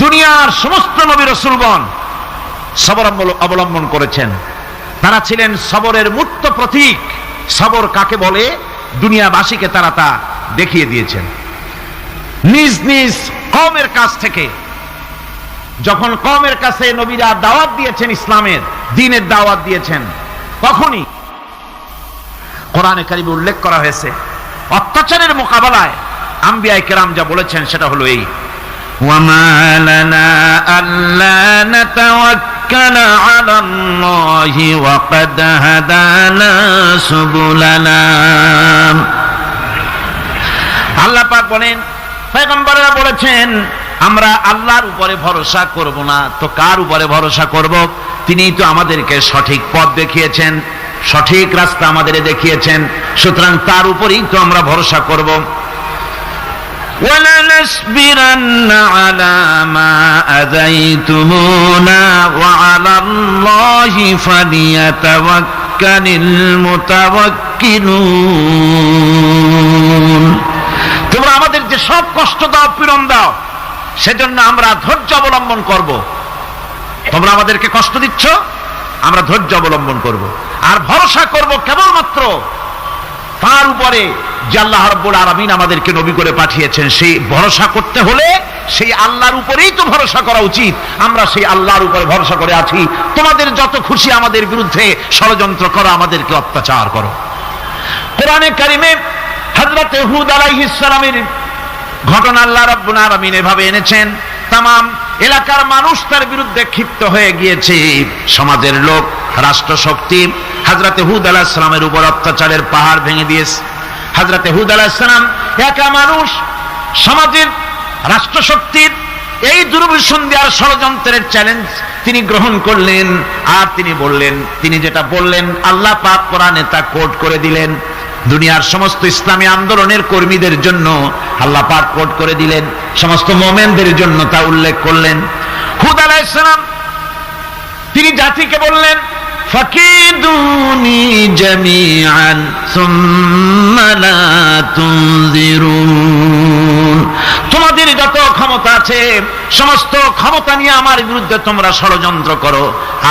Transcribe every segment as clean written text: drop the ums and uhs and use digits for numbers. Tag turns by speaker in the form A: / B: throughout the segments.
A: দুনিয়ার সমস্ত নবী রাসূলগণ সবর অবলম্বন করেছেন। তারা ছিলেন সবরের মূর্ত প্রতীক। সবর কাকে বলে দুনিয়াবাসীকে তারা তা দেখিয়ে দিয়েছেন। নিজ নিজ কওমের কাছ থেকে যখন কওমের কাছে নবীরা দাওয়াত দিয়েছেন, ইসলামের দ্বীনের দাওয়াত দিয়েছেন, তখনই কোরআনে কারিমে উল্লেখ করা হয়েছে অত্যাচারের মোকাবেলায় আম্বিয়ায়ে কেরাম যা বলেছেন সেটা হলো এই: ওয়ামা লানা আল্লা নাতাওয়াক্কালা আলাল্লাহি ওয়া ক্বাদ হাদানা সুবুলানা। আল্লাহ পাক বলেন, পয়গম্বররা বলেছেন আমরা আল্লাহর উপরে ভরসা করব না, তো কার উপরে ভরসা করব? তিনিই তো আমাদেরকে সঠিক পথ দেখিয়েছেন, সঠিক রাস্তা আমাদের দেখিয়েছেন, সুতরাং তার উপরেই তো আমরা ভরসা করব। ওয়ালানাসবিরান্না আলা মা আযাইতুমুনা ওয়া আলাল্লাহি ফালিয়াতাওয়াক্কালিল মুতাওয়াক্কিলুন। তোমরা আমাদের যে সব কষ্ট দাও, পীড়ন দাও, সেজন্য আমরা ধৈর্য অবলম্বন করব। তোমরা আমাদেরকে কষ্ট দিচ্ছ, আমরা ধৈর্য অবলম্বন করব আর ভরসা করব কেবলমাত্র তার উপরে যে আল্লাহ রাব্বুল আলামিন আমাদেরকে নবী করে পাঠিয়েছেন। সেই ভরসা করতে হলে সেই আল্লাহর উপরেই তো ভরসা করা উচিত। আমরা সেই আল্লাহর উপরে ভরসা করে আছি। তোমাদের যত খুশি আমাদের বিরুদ্ধে ষড়যন্ত্র করো, আমাদেরকে অত্যাচার করো। কোরআনে কারিমে হযরত হুদ আলাইহিস সালামের ঘটনা আল্লাহ রাব্বুল আলামিন এভাবে এনেছেন। তামাম এলাকার মানুষ তার বিরুদ্ধে ক্ষিপ্ত হয়ে গিয়েছে। সমাজের লোক, রাষ্ট্রশক্তি হযরত হুদ আলাইহিস সালামের উপর অত্যাচারের পাহাড় ভেঙে দিয়েছে। হযরত হুদ আলাইহিস সালাম একা মানুষ, সমাজের রাষ্ট্রশক্তির এই দুর্বিসন্ধি দেওয়ার ষড়যন্ত্রের চ্যালেঞ্জ তিনি গ্রহণ করলেন। আর তিনি বললেন, তিনি যেটা বললেন আল্লাহ পাক কোরআনে তা কোট করে দিলেন। দুনিয়ার সমস্ত ইসলামী আন্দোলনের কর্মীদের জন্য আল্লাহ পাক কোট করে দিলেন, সমস্ত মুমিনদের জন্য তা উল্লেখ করলেন। হুদ আলাইহিস সালাম তিনি জাতিকে বললেন, ফাকিদুনি জামিআন সুম্মা লা তুনজিরুন। তোমাদের যত ক্ষমতা আছে সমস্ত ক্ষমতা নিয়ে আমার বিরুদ্ধে তোমরা ষড়যন্ত্র করো,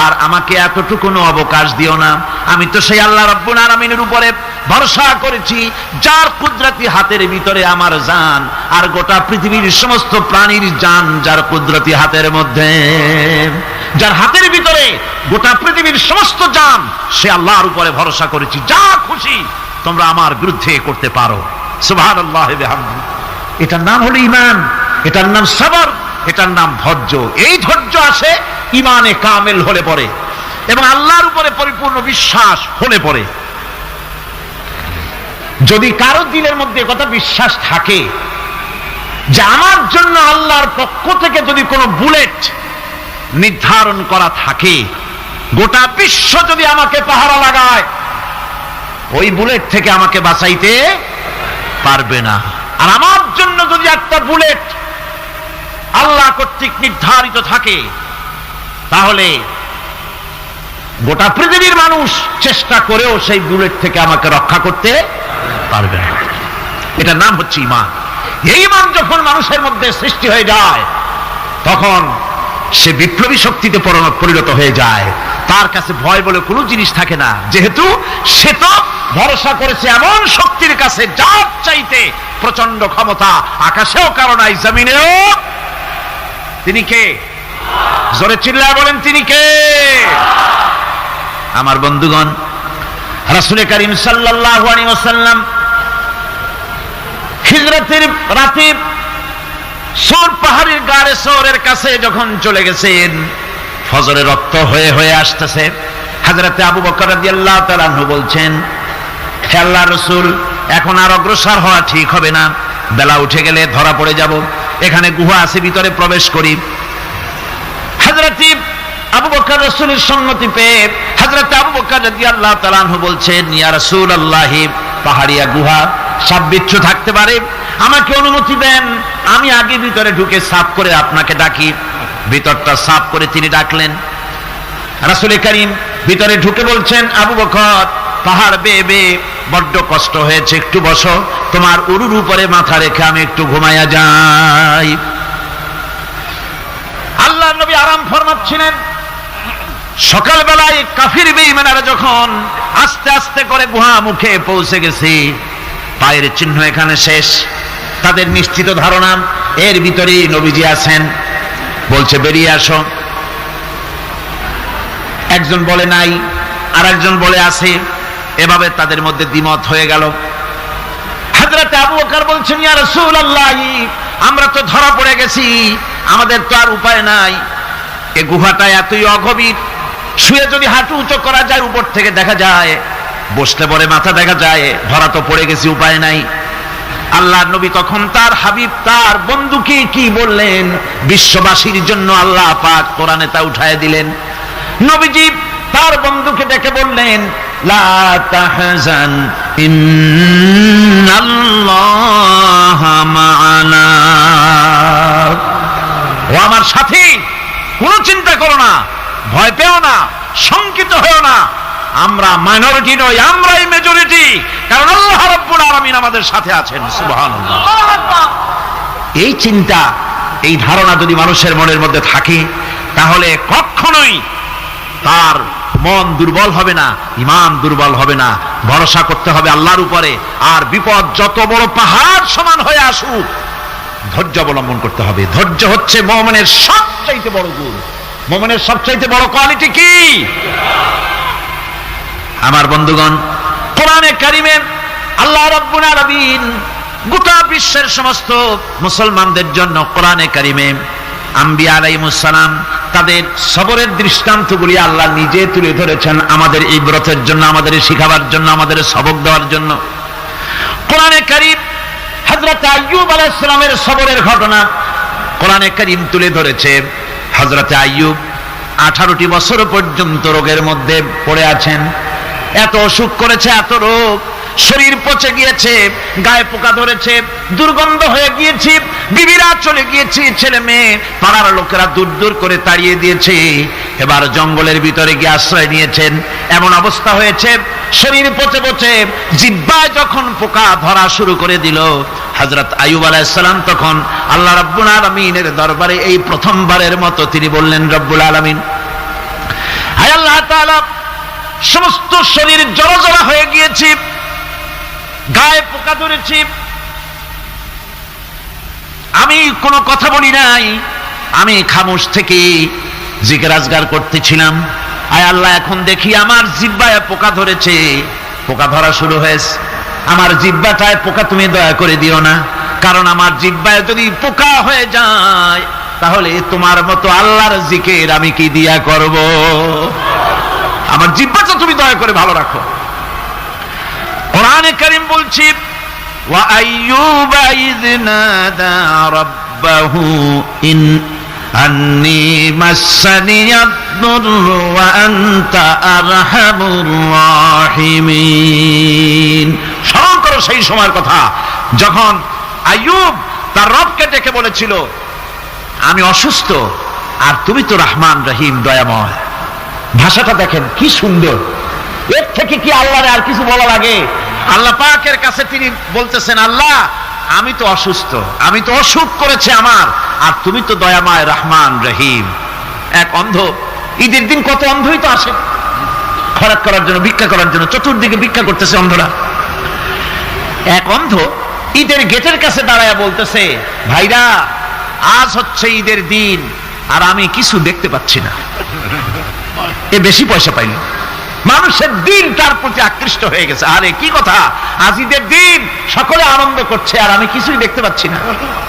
A: আর আমাকে এতটুকুনো অবকাশ দিও না। আমি তো সেই আল্লাহ রাব্বুল আলামিনের উপরে ভরসা করেছি, যার কুদরতি হাতের ভিতরে আমার জান, আর গোটা পৃথিবীর সমস্ত প্রাণীর জান যার কুদরতি হাতের মধ্যে। যার হাতের ভিতরে গোটা পৃথিবীর সমস্ত জান, সে আল্লাহর উপরে ভরসা করেছি। যা খুশি তোমরা আমার বিরুদ্ধে করতে পারো। সুবহানাল্লাহ ওয়া বিহামদিহি। এটার নাম হলো ঈমান, এটার নাম সবর, এটার নাম ধৈর্য। এই ধৈর্য আসে ঈমানে কামেল হলে পরে এবং আল্লাহর উপরে পরিপূর্ণ বিশ্বাস হলে পরে। যদি কারো দিলের মধ্যে কথা বিশ্বাস থাকে যে আমার জন্য আল্লাহর পক্ষ থেকে যদি কোনো বুলেট নির্ধারণ করা থাকে, গোটা বিশ্ব যদি আমাকে পাহারা লাগায়, ওই বুলেট থেকে আমাকে বাঁচাইতে পারবে না। আর আমার জন্য যদি একটা বুলেট আল্লাহ কর্তৃক নির্ধারিত থাকে, তাহলে গোটা পৃথিবীর মানুষ চেষ্টা করেও সেই বুলেট থেকে আমাকে রক্ষা করতে পারবে না। এটার নাম হচ্ছে ঈমান। এই ঈমান যখন মানুষের মধ্যে সৃষ্টি হয়ে যায়, তখন সে বিপ্লবী শক্তিতে পরিণত হয়ে যায়। তার কাছে ভয় বলে কোনো জিনিস থাকে না, যেহেতু সে তো ভরসা করেছে এমন শক্তির কাছে যার চাইতে প্রচন্ড ক্ষমতা আকাশেও কারো নাই, জমিনেও। তিনি কে? জোরে চিল্লায় বলেন, তিনি কে? আমার বন্ধুগণ, রাসূল করিম সাল্লাল্লাহু আলাইহি ওয়াসাল্লাম হিজরতের রাতে সৌর পাহাড়ের গাড়ে সৌরের কাছে যখন চলে গেছেন, ফজরের রক্ত হয়ে হয়ে আসতেছে। হযরতে আবু বকর রাদিয়াল্লাহু তাআলা আনহু বলছেন, হে আল্লাহর রাসূল, এখন আর অগ্রসর হওয়া ঠিক হবে না, বেলা উঠে গেলে ধরা পড়ে যাব। এখানে গুহা আছে, ভিতরে প্রবেশ করি। হযরতে আবু বকর রাসূলের সম্মতি পেয়ে হযরতে আবু বকর রাদিয়াল্লাহু তাআলা আনহু বলছেন, ইয়া রাসূলুল্লাহ, পাহাড়িয়া গুহা, সাপ বিচ্ছু থাকতে পারে, আমাকে অনুমতি দেন, আমি আগে ভিতরে ঢুকে সাফ করে আপনাকে ডাকি। ভিতরটা সাফ করে তিনি ডাকলেন। রাসূল করিম ভিতরে ঢুকে বলছেন, আবু বকর, পাহাড় বেয়ে বেয়ে বড্ড কষ্ট হয়েছে, একটু বসো, তোমার উরুর উপরে মাথা রেখে আমি একটু ঘুমায়া যাই। আল্লাহর নবী আরাম ফরমাচ্ছিলেন। সকালবেলায় কাফির বেঈমানেরা যখন আস্তে আস্তে করে গুহা মুখে পৌঁছে গেছে, পায়ের চিহ্ন এখানে শেষ, তাদের নিশ্চিত ধারণা এর ভিতরেই নবীজি আছেন। বলছে বেরিয়ে আসো। একজন বলে নাই, আর একজন বলে আছে। এভাবে তাদের মধ্যে দ্বিমত হয়ে গেল। হযরত আবু বকর বলছেন, ইয়া রাসূলুল্লাহ, আমরা তো ধরা পড়ে গেছি, আমাদের তো আর উপায় নাই। এই গুহাটা এতই অগভীর, শুয়ে যদি হাঁটু উঁচু করা যায় উপর থেকে দেখা যায়, বসতে পরে মাথা দেখা যায়, ধরা তো পড়ে গেছি, উপায় নাই। আল্লাহর নবী তখন তার হাবিব, তার বন্ধুকে কি বললেন? বিশ্ববাসীর জন্য আল্লাহ পাক কোরআনে তা উঠায় দিলেন। নবীজি তার বন্ধুকে ডেকে বললেন, লা তাহজান ইন্নাল্লাহা মা'ানা। ও আমার সাথী, কোনো চিন্তা করো না, ভয় পেও না, শঙ্কিত হও না। আমরা মাইনরিটি নই, আমরাই মেজরিটি, কারণ আল্লাহ রাব্বুল আলামিন আমাদের সাথে আছেন। সুবহানাল্লাহ। এই চিন্তা, এই ধারণা যদি মানুষের মনের মধ্যে থাকে, তাহলে কখনোই তার মন দুর্বল হবে না, ঈমান দুর্বল হবে না। ভরসা করতে হবে আল্লাহর উপরে। আর বিপদ যত বড় পাহাড় সমান হয়ে আসুক, ধৈর্য অবলম্বন করতে হবে। ধৈর্য হচ্ছে মুমিনের সবচাইতে বড় গুণ। মুমিনের সবচাইতে বড় কোয়ালিটি কি? আমার বন্ধুগণ, কোরআনে কারিমে আল্লাহ রাব্বুল আলামিন গোটা বিশ্বের সমস্ত মুসলমানদের জন্য কোরআনে কারিমে আম্বিয়া আলাইহিমুস সালাম তাদের সবরের দৃষ্টান্তগুলি আল্লাহ নিজে তুলে ধরেছেন আমাদের ইবরতের জন্য, আমাদের শিখাবার জন্য, আমাদের সবক দেওয়ার জন্য। কোরআনে কারীম হযরত আইয়ুব আলাইহিস সালামের সবরের ঘটনা কোরআনে কারীম তুলে ধরেছে। হযরত আইয়ুব 18টি বছর পর্যন্ত রোগের মধ্যে পড়ে আছেন। এত অসুখ করেছে, এত রোগ, শরীর পচে গিয়েছে, গায়ে পোকা ধরেছে, দুর্গন্ধ হয়ে গিয়েছে, বিবিরা চলে গিয়েছে, ছেলে মেয়ে পাড়ার লোকেরা দূর দূর করে তাড়িয়ে দিয়েছে। এবার জঙ্গলের ভিতরে গিয়ে আশ্রয় নিয়েছেন। এমন অবস্থা হয়েছে, শরীর পচে পচে জিহ্বায় যখন পোকা ধরা শুরু করে দিল, হযরত আইয়ুব আলাইহিস সালাম তখন আল্লাহ রাব্বুল আলামিনের দরবারে এই প্রথমবারের মতো তিনি বললেন, রব্বুল আলামিন, হে আল্লাহ তাআলা, সমস্ত শরীর জড়জড়া হয়ে গিয়েছে, গায়ে পোকা ধরেছি, আমি কোনো কথা বলি নাই, আমি খামোশ থেকে জিকির আজগার করতেছিলাম। আয় আল্লাহ, এখন দেখি আমার জিহ্বায় পোকা ধরেছে, পোকা ধরা শুরু হয়েছে। আমার জিহ্বাটায় পোকা তুমি দয়া করে দিও না, কারণ আমার জিহ্বায় যদি পোকা হয়ে যায়, তাহলে তোমার মতো আল্লাহর জিকির আমি কি দিয়া করব? আমার জিহ্বাটা তুমি দয়া করে ভালো রাখো। কোরআনে কারীম বলছি, ওয়া আইয়ুবা ইয নাদা রাব্বাহু ইন আন্নী মাসসানিয়াদ-দুররু ওয়া আনতা আরহামুর রাহিমিন। স্মরণ করো সেই সময়ের কথা যখন আইয়ুব তার রবকে ডেকে বলেছিল, আমি অসুস্থ আর তুমি তো রহমান রহিম, দয়াময়। ভাষাটা দেখেন কি সুন্দর। এর থেকে কি আল্লাহর আর কিছু বলা লাগে? আল্লাহ পাকের কাছে তিনি বলতেছেন, আল্লাহ, আমি তো অসুস্থ, আমি তো অসুখ করেছে আমার, আর তুমি তো দয়াময় রহমান রহিম। এক অন্ধ, ঈদের দিন কত অন্ধই তো আসে খরাত করার জন্য, ভিক্ষা করার জন্য, চতুর্দিকে ভিক্ষা করতেছে অন্ধরা। এক অন্ধ ঈদের গেটের কাছে দাঁড়ায় বলতেছে, ভাইরা, আজ হচ্ছে ঈদের দিন আর আমি কিছু দেখতে পাচ্ছি না। এ বেশি পয়সা পাইল, মানুষের দিন তার প্রতি আকৃষ্ট হয়ে গেছে। আরে কি কথা, আজ ঈদের দিন, সকলে আনন্দ করছে আর আমি কিছুই দেখতে পাচ্ছি না।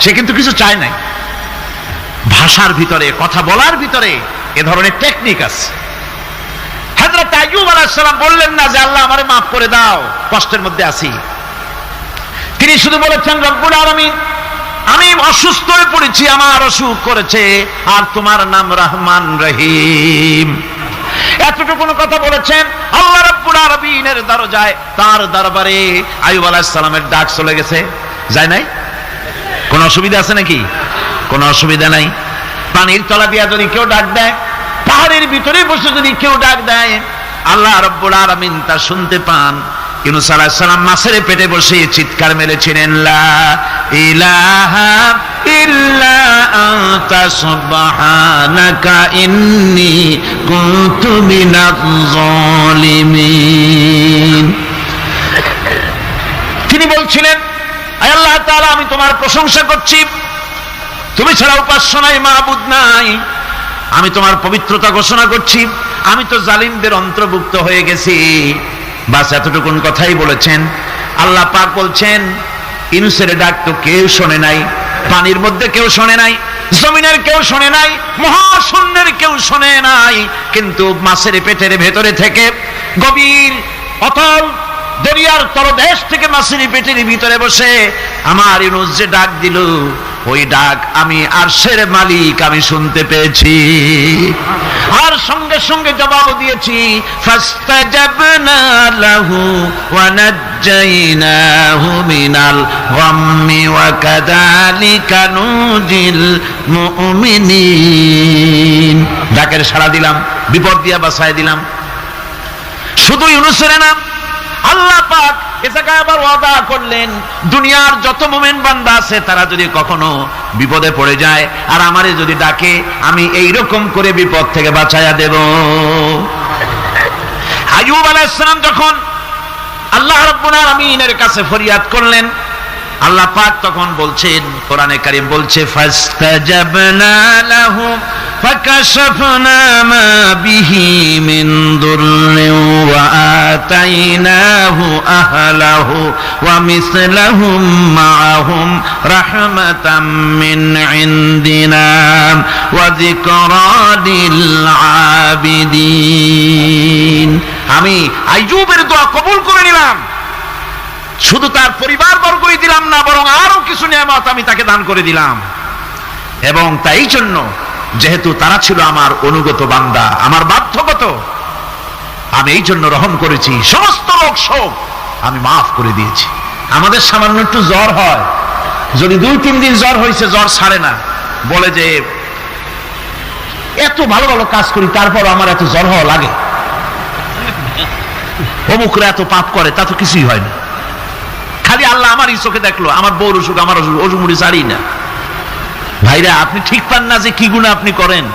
A: সে কিন্তু কিছু চায় নাই। ভাষার ভিতরে, কথা বলার ভিতরে এ ধরনের টেকনিক আছে। হযরত আইয়ুব আলাইহিস সালাম বললেন না যে আল্লাহ আমারে মাফ করে দাও, কষ্টের মধ্যে আছি। তিনি শুধু বলেছেন, রব্বুল আলামিন, আমি অসুস্থ হয়ে পড়েছি, আমার অসুখ করেছে, আর তোমার নাম রহমান রহিম। এতটুকু কথা বলেছেন। আল্লাহ রাব্বুল আলামিনের দরজায়, তার দরবারে আইয়ুব আলাইহিস সালামের ডাক চলে গেছে। যায় নাই? কোন অসুবিধা আছে নাকি? কোন অসুবিধা নাই। পানির তলা দিয়া যদি কেউ ডাক দেয়, পাহাড়ের ভিতরে বসে যদি কেউ ডাক দেয়, আল্লাহ রাব্বুল আলামিন তা শুনতে পান। ইউনূস আলাইহিস সালাম মাছের পেটে বসে চিৎকার মেরেছিলেন, লা ইলাহা ইল্লা আনতা সুবহানাকা ইন্নী কুনতু মিনাজ জালিমিন। তিনি বলছিলেন, আয় আল্লাহ তাআলা, আমি তোমার প্রশংসা করছি, তুমি ছাড়া উপাস্য নাই, মাবুদ নাই। আমি তোমার পবিত্রতা ঘোষণা করছি, আমি তো জালিমদের অন্তর্ভুক্ত হয়ে গেছি। বাস এতটুকুন কথাই বলেছেন। আল্লাহ পাক বলছেন, ইউনূসের ডাক তো কেউ শোনে নাই, পানির মধ্যে কেউ শোনে নাই, জমিনের কেউ শোনে নাই, মহাশূন্যের কেউ শোনে নাই, কিন্তু মাছের পেটের ভেতরে থেকে গভীর অতল দরিয়ার তলদেশ থেকে মাছের পেটের ভিতরে বসে আমার ইউনূস যে ডাক দিল, ওই ডাক আমি আরশের মালিক আমি শুনতে পেয়েছি, আর সঙ্গে সঙ্গে জবাব দিয়েছি। ফাস্তাজাবনা লাহু ওয়া নাজ্জাইনাহু মিনাল গাম্মি ওয়া কাযালিকা নুজিল মুমিনিন। ডাকের সাড়া দিলাম, বিপদ দিয়া বাঁচায় দিলাম। শুধু ইউনূসের নাম আল্লাহ পাক এ জায়গায় আবার ওয়াদা করলেন, দুনিয়ার যত মুমিন বান্দা আছে তারা যদি কখনো বিপদে পড়ে যায় আর আমারে যদি ডাকে, আমি এই রকম করে বিপদ থেকে বাঁচায়া দেব। আইয়ুব আলাইহিস সালাম যখন আল্লাহ রাব্বুল আলামিনের কাছে ফরিয়াদ করলেন, আল্লাহ পাক তখন বলছেন, কোরআনে কারীম বলছে, ফাস্তাজাবনা লাহু ফাকাশাফনা মা বিহি মিন দুররিন ওয়া আতাইনাহু আহলাহু ওয়া মিসলাহুম মাআহুম রাহমাতাম মিন ইনদিনা ওয়া যিকরা লিল আবিদিন। আমি আইয়ুবের দোয়া কবুল করে নিলাম, শুধু তার পরিবার বর্গই দিলাম না, বরং আরো কিছু নিয়ামত আমি তাকে দান করে দিলাম। এবং তাই জন্য যেহেতু তারা ছিল আমার অনুগত বান্দা, আমার বাধ্যগত, আমি এই জন্য রহম করেছি, সমস্ত রোগ শোক আমি মাফ করে দিয়েছি। আমাদের সামান্য একটু জ্বর হয়, যদি 2-3 দিন জ্বর হয়েছে, জ্বর ছাড়ে না, বলে যে এত ভালো ভালো কাজ করি তারপর আমার এত জ্বর হওয়া লাগে, অমুকরা এত পাপ করে, তা তো কিছুই হয় না, খালি আল্লাহ আমার এই চোখে দেখলো, আমার বউর অসুখ, আমার অসুখ, অজু মুড়ি ছাড়ি না। ভাইরা, আপনি ঠিক পান না যে কি গুনাহ আপনি করেন।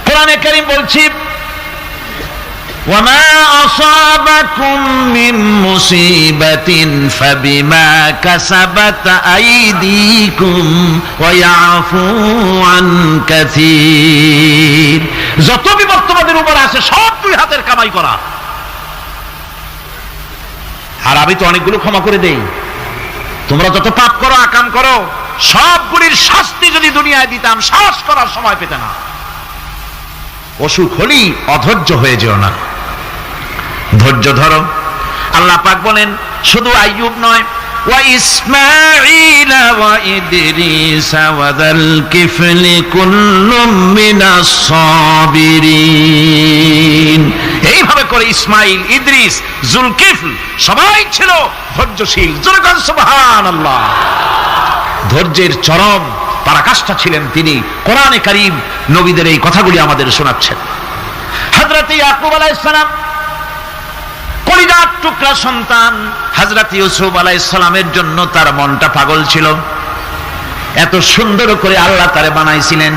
A: কোরআনে কারীম বলছি, ওয়ামা আসাবাকুম মিন মুসিবাতিন ফাবিমা কাসাবাত আইদিকুম ওয়া ইয়াফু আন কাসীর। যত বিপদ তোমাদের উপর আসে সব দুই হাতের কামাই করা, আর আমি তো অনেকগুলো ক্ষমা করে দেই। তোমরা যত পাপ করো, আকাম করো, সবগুলির শাস্তি যদি দুনিয়ায় দিতাম, শ্বাস করার সময় পেতে না। অসুখ হলেই অধৈর্য হয়ে যেও না, ধৈর্য ধরো। আল্লাহ পাক বলেন, শুধু আইয়ুব নয়, ওয়া ইসমাঈল ওয়া ইদরিস ওয়া যাল কিফলি কুল্লুম মিনাস সাবিরিন। এইভাবে করে ইসমাইল, ইদ্রিস, জুলকিফল সবাই ছিল ধৈর্যশীল। জোরে বলেন সুবহানাল্লাহ। ধৈর্যের চরম পরাকাষ্ঠা ছিলেন তিনি। কোরআনে কারীম নবীদের এই কথাগুলি আমাদের শোনাচ্ছেন। হযরত ইয়াকুব আলাইহিস সালাম কলিজার টুকরা সন্তান হযরত ইউসুফ আলাইহিস সালামের জন্য তার মনটা পাগল ছিল। এত সুন্দর করে আল্লাহ তারে বানাইছিলেন,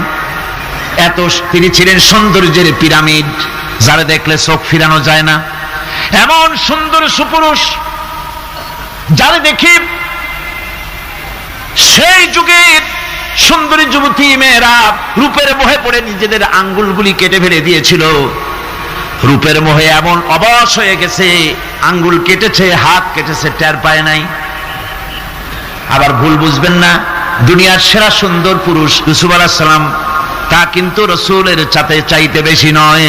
A: এত তিনি ছিলেন সৌন্দর্যের পিরামিড, যারে দেখলে চোখ ফিরানো যায় না, এমন সুন্দর সুপুরুষ, যারে দেখি সেই যুগের সুন্দরী যুবতী মেয়েরা রূপের মোহে পড়ে নিজেদের আঙ্গুলগুলি কেটে ফেলে দিয়েছিল। রূপের মোহে এমন অবশ হয়ে গেছে, আঙ্গুল কেটেছে, হাত কেটেছে, টের পায় নাই। আবার ভুল বুঝবেন না, দুনিয়ার সেরা সুন্দর পুরুষ ইউসুফ আলাইহিস সালাম, তা কিন্তু রাসূলের চাইতে বেশি নয়।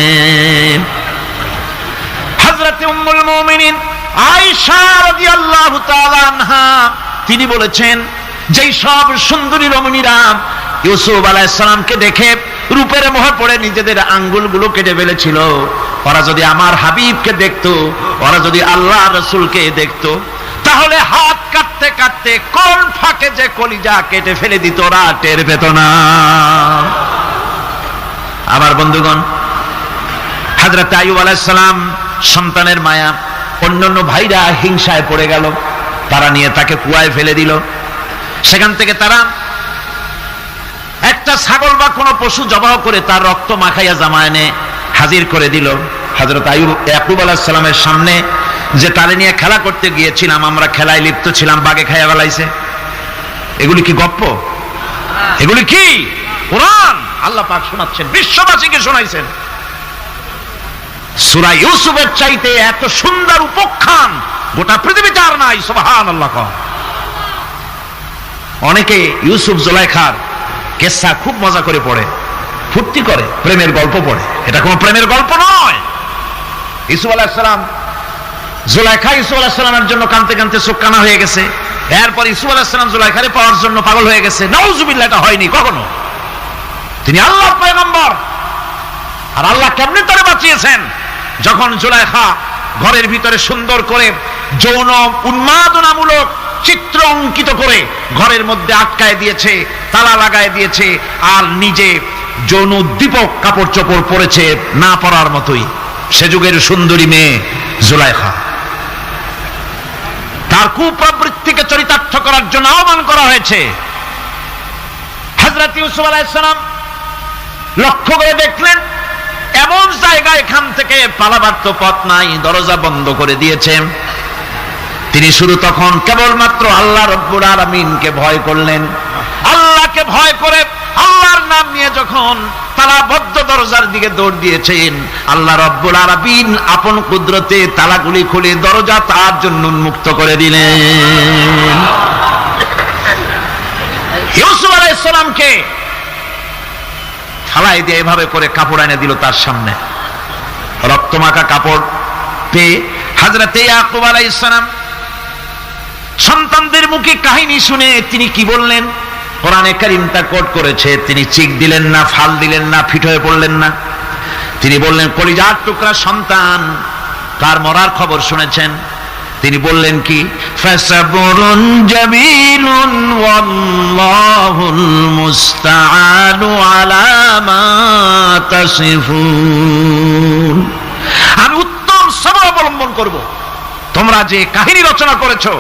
A: হযরত উম্মুল মুমিনিন আয়েশা রাদিয়াল্লাহু তাআলা আনহা তিনি বলেছেন, যেই সব সুন্দরী রমণীরা ইউসুফ আলাইহিস সালামকে দেখে রূপের মোহে পড়ে নিজেদের আঙ্গুলগুলো কেটে ফেলেছিল, ওরা যদি আমার হাবিবকে দেখতো, ওরা যদি আল্লাহ রাসূলকে দেখতো, তাহলে হাত কাটতে কাটতে কোন ফাঁকে যে কলিজা কেটে ফেলে দিত, ওরা টের পেত না। আমার বন্ধুগণ, হযরত আইয়ুব আলাইহিস সালাম সন্তানের মায়া, অন্যান্য ভাইরা হিংসায় পড়ে গেল, তারা নিয়ে তাকে কুয়ায় ফেলে দিল। সেখান থেকে তারা একটা ছাগল বা কোনো পশু জবাহ করে তার রক্ত মাখাইয়া জামা এনে হাজির করে দিল হযরত ইয়াকুব আলাইহিস সালামের সামনে, যে তারে নিয়ে খেলা করতে গিয়েছিলাম, আমরা খেলায় লিপ্ত ছিলাম, বাগে খাইয়া ফেলাইছে। এগুলি কি গপ্প? এগুলি কি কোরআন? আল্লাহ পাক শোনাচ্ছেন, বিশ্ববাসীকে শোনাইছেন। সূরা ইউসুফের চাইতে এত সুন্দর উপাখ্যান গোটা পৃথিবীতে আর নাই। সুবহানাল্লাহ। অনেকে ইউসুফ জুলাইখার কেসা খুব মজা করে পড়ে, ফুর্তি করে, প্রেমের গল্প পড়ে। এটা কোনো প্রেমের গল্প নয়। ইউসুফ আলাইহিস সালাম, জুলাইখা ইউসুফ আলাইহিস সালামের জন্য কাঁদতে কাঁদতে চোখ কানা হয়ে গেছে। এরপর ইউসুফ আলাইহিস সালাম জুলাইখারে পাওয়ার জন্য পাগল হয়ে গেছে। নাউজুবিল্লাহ, এটা হয়নি কখনো। তিনি আল্লাহর পয়গম্বর। আর আল্লাহ কেমনে তারে বাঁচিয়েছেন? যখন জুলাইখা ঘরের ভিতরে সুন্দর করে যৌন উন্মাদনামূলক চিত্র অঙ্কিত করে ঘরের মধ্যে আটকায় দিয়েছে, তালা লাগায় দিয়েছে, আর নিজে যৌন উদ্দীপক কাপড় চোপড় পরেছে না পরার মতোই। সে যুগের সুন্দরী মেয়ে জুলাইখা। তার কুপ্রবৃত্তিকে চরিতার্থ করার জন্য আহ্বান করা হয়েছে। হযরত ইউসুফ আলাইহিস সালাম লক্ষ্য করে দেখলেন এমন জায়গা, এখান থেকে পালাবার তো পথ নাই, দরজা বন্ধ করে দিয়েছে। তিনি শুধু তখন কেবলমাত্র আল্লাহ রব্বুল আলামিনকে ভয় করলেন। আল্লাহকে ভয় করে আল্লাহর নাম নিয়ে যখন তালাবদ্ধ দরজার দিকে দৌড় দিয়েছেন, আল্লাহ রব্বুল আলামিন আপন কুদরতে তালাগুলি খুলে দরজা তার জন্য উন্মুক্ত করে দিলেন। ইউসুফ আলাইহিস সালামকে ফালাই দিয়ে এভাবে করে কাপড় এনে দিল তার সামনে। রক্তমাখা কাপড় পেয়ে হযরত ইয়াকুব আলাইহিস সালাম সন্তানদের মুখে কাহিনী শুনে তিনি কি বললেন? কোরআনে কারীম তা কোট করেছে। তিনি চিক দিলেন না, ফাল দিলেন না, ফিট হয়ে পড়লেন না। তিনি বললেন, কলিজার টুকরা সন্তান, কার মরার খবর শুনেছেন? তিনি বললেন কি? ফাসাবরুন জামিলুন ওয়াল্লাহুল মুস্তাআনু আলা মা তাসিফুন। আমি উত্তম সবর অবলম্বন করব। তোমরা যে কাহিনী রচনা করেছো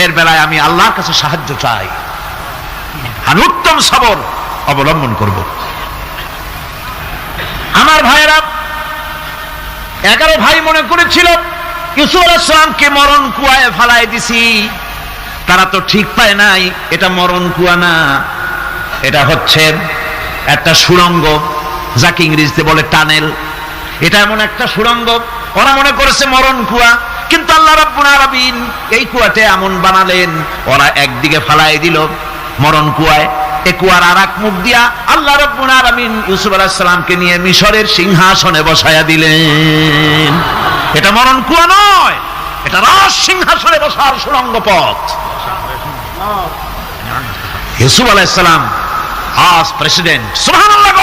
A: এর বেলায় আমি আল্লাহর কাছে সাহায্য চাই। আমি উত্তম সবর অবলম্বন করব। আমার ভাইয়েরা, 11 ভাই মনে করেছিল ইউসুফ আলাইহিস সালামকে মরণ কুয়ায় ফালাই দিছি। তারা তো ঠিক পায় নাই এটা মরণ কুয়া না, এটা হচ্ছে একটা সুড়ঙ্গ, যাকে ইংরেজিতে বলে টানেল। এটা এমন একটা সুড়ঙ্গ, ওরা মনে করেছে মরণ কুয়া। কিন্তু আল্লাহ রাব্বুল আলামিন এই কুয়াতে এমন বানালেন, ওরা একদিকে ফালাই দিল মরণ কুয়ায়, এই কুয়ার আরেক মুখ দিয়া আল্লাহ রাব্বুল আলামিন ইউসুফ আলাইহিস সালামকে নিয়ে মিশরের সিংহাসনে বসায়া দিলেন। এটা মরণ কুয়া নয়, এটা রাজ সিংহাসনে বসার সুড়ঙ্গ পথ। ইউসুফ আলাইহিস সালাম আজ প্রেসিডেন্ট। সুবহানাল্লাহ।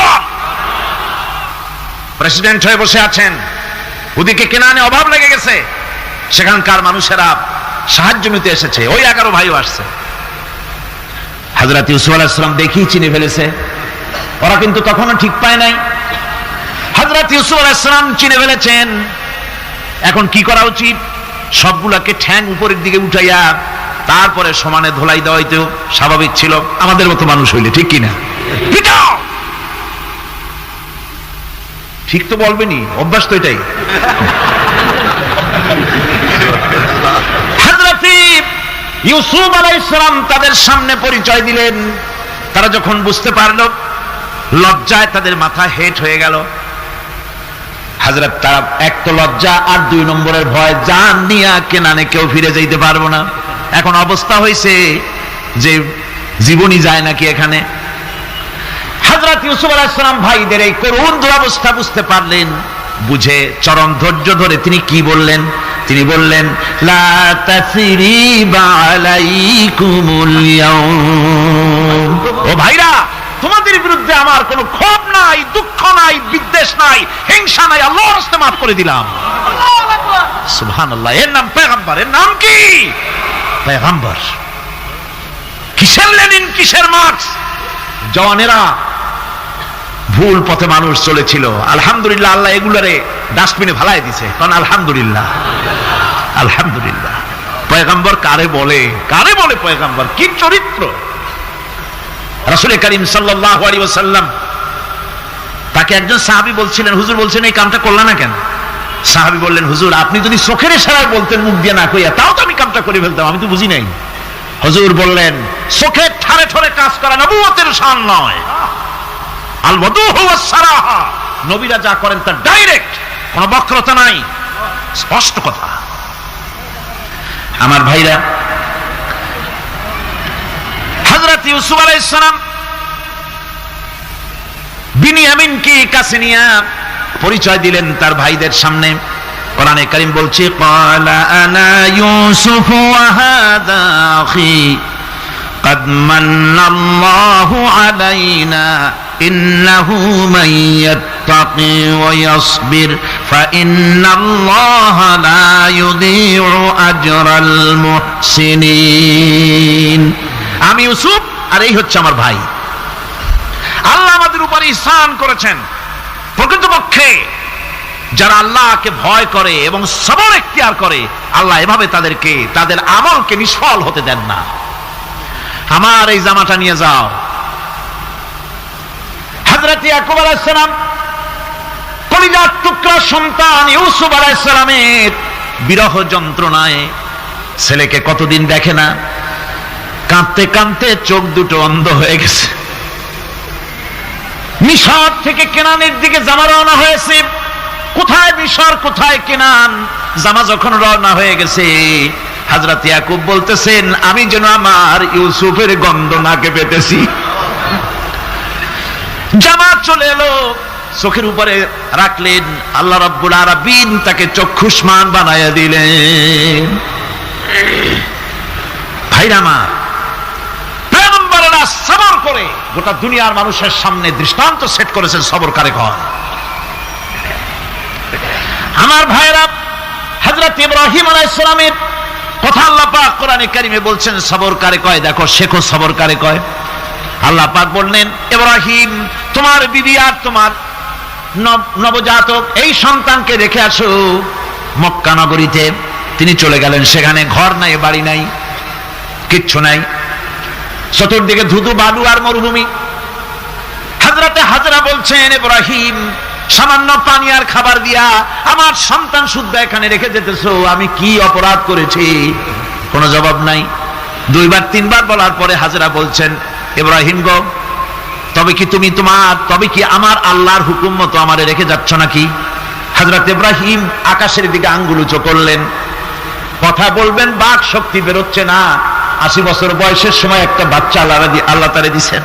A: প্রেসিডেন্ট হয়ে বসে আছেন। ওদিকে কেনানে অভাব লেগে গেছে, সেখানকার মানুষেরা সাহায্য নিতে এসেছে। ওই 11 ভাইও আসছে। হযরত ইউসুফ আলাইহিস সালাম দেখেই চিনে ফেলেছে। ওরা কিন্তু তখনও ঠিক পায় নাই। হযরত ইউসুফ আলাইহিস সালাম চিনে ফেলেছেন। এখন কি করা উচিত? সবগুলাকে ঠ্যাং উপরের দিকে উঠাইয়া তারপরে সমানে ধোলাই দেওয়া হইতো স্বাভাবিক ছিল, আমাদের মতো মানুষ হইলে। ঠিক কিনা? ঠিক তো বলবেনি, অভ্যাস তো এটাই। হযরত ইউসুফ আলাইহিস সালাম তাদের সামনে পরিচয় দিলেন। তারা যখন বুঝতে পারল, লজ্জায় তাদের মাথা হেট হয়ে গেল। হযরত, তারা এক তো লজ্জা, আর 2 নম্বরের ভয়, জান নিয়া কেনানে কেউ ফিরে যাইতে পারবো না। এখন অবস্থা হয়েছে যে জীবনই যায় নাকি এখানে। হযরত ইউসুফ আলাইহিস সালাম ভাইদের এই করুণ দুরবস্থা বুঝতে পারলেন। বুঝে চরম ধৈর্য ধরে তিনি কি বললেন? তিনি বললেন, লা তাসরিবা আলাইকুমুল ইয়াউম। ও ভাইরা, তোমাদের বিরুদ্ধে আমার কোনো ক্ষোভ নাই, দুঃখ নাই, বিদ্বেষ নাই, হিংসা নাই, আল্লাহর রাস্তায় মাফ করে দিলাম। সুবহানাল্লাহ। এর নাম পয়গম্বর। এর নাম কি? পয়গম্বর। কিসের লেনিন, কিসের মার্কস? জওয়ানেরা, ভুল পথে মানুষ চলেছিল। আলহামদুলিল্লাহ, আল্লাহ এগুলারে ডাস্টবিনে ফালাই দিছে। কারণ আলহামদুলিল্লাহ, আলহামদুলিল্লাহ। পয়গম্বর কারে বলে পয়গম্বর, কি চরিত্র! রাসূল করিম সাল্লাল্লাহু আলাইহি ওয়াসাল্লাম তাকে একজন সাহাবী বলছিলেন, হুজুর বলছেন এই কামটা করলা না কেন? সাহাবী বললেন, হুজুর আপনি যদি চোখের ইশারায় বলতেন মুখ দিয়ে না কইয়া, তাও তো আমি কামটা করে ফেলতাম, আমি তো বুঝি নাই। হুজুর বললেন, চোখের ঠারে ঠারে কাজ করা নবুয়তের শান নয়। আল ওয়াদুহু ওয়াস সারাহা, নবীরা যা করেন তা ডাইরেক্ট, কোনো বক্রতা নাই, স্পষ্ট কথা। আমার ভাইরা, হযরত ইউসুফ আলাইহিস সালাম বিনিয়ামিনকে কাছে নিয়ে পরিচয় দিলেন তার ভাইদের সামনে। কোরআনে কারীম বলছে, ক্বালা আনা ইউসুফ ওয়া হাযা আখি قد من الله علينا إنه من يتقي ويصبر فإن الله لا يضيع أجر المحسنين। আমি ইউসুফ আর এই হচ্ছে আমার ভাই। আল্লাহ আমাদের উপর ইহসান করেছেন। প্রকৃতপক্ষে যারা আল্লাহকে ভয় করে এবং সবর এখতিয়ার করে, আল্লাহ এভাবে তাদেরকে তাদের আমলকে নিষ্ফল হতে দেন না। আমার এই জামাটা নিয়ে যাও। হযরত ইয়াকুব আলাইহিস সালাম কলিজার টুকরা সন্তান ইউসুফ আলাইহিস সালামের বিরহ যন্ত্রণায় ছেলেকে কতদিন দেখে না, কাঁদতে কাঁদতে চোখ দুটো অন্ধ হয়ে গেছে। মিশর থেকে কেনানের দিকে জামা রওনা হয়েছে। কোথায় মিশর, কোথায় কেনান? জামা যখন রওনা হয়ে গেছে, হযরত ইয়াকুব বলতেছেন, আমি যেন আমার ইউসুফের গন্ধ নাকে পেতেছি। জামা চলে এলো, চোখের উপরে রাখলেন, আল্লাহ রাব্বুল আলামিন তাকে চক্ষুষ্মান বানায়া দিলেন। ভাইরা আমার, পয়গম্বরেরা সবর করে গোটা দুনিয়ার মানুষের সামনে দৃষ্টান্ত সেট করেছেন সবর কারে কয়। আমার ভাইরা, হযরত ইব্রাহিম আলাইহিস সালামের কথা আল্লাহ পাক কোরআনে কারিমে বলছেন সবর কারে কয়। দেখো, শেখো সবর কারে কয়। আল্লাহ পাক বললেন, ইব্রাহিম তোমার বিবি আর তোমার নবজাতক এই সন্তানকে রেখে আসো মক্কা নগরীতে। তিনি চলে গেলেন। সেখানে ঘর নাই, বাড়ি নাই, কিচ্ছু নাই, চতুর্দিকে ধুধু বালু আর মরুভূমি। হযরতে হাজরা বলছেন, ইব্রাহিম সামান্য পানি আর খাবার দিয়া আমার সন্তান শুদ্ধ এখানে রেখে যেতেছো, আমি কি অপরাধ করেছি? কোনো জবাব নাই। দুইবার তিনবার বলার পরে হাজরা বলছেন, ইব্রাহিম গো, তবে কি আমার আল্লাহর হুকুম মতো আমারে রেখে যাচ্ছ নাকি? হযরত ইব্রাহিম আকাশের দিকে আঙ্গুল উঁচু করলেন। কথা বলবেন, বাক শক্তি বেরোচ্ছে না। 80 বছর বয়সের সময় একটা বাচ্চা আল্লাহ তারে দিছেন।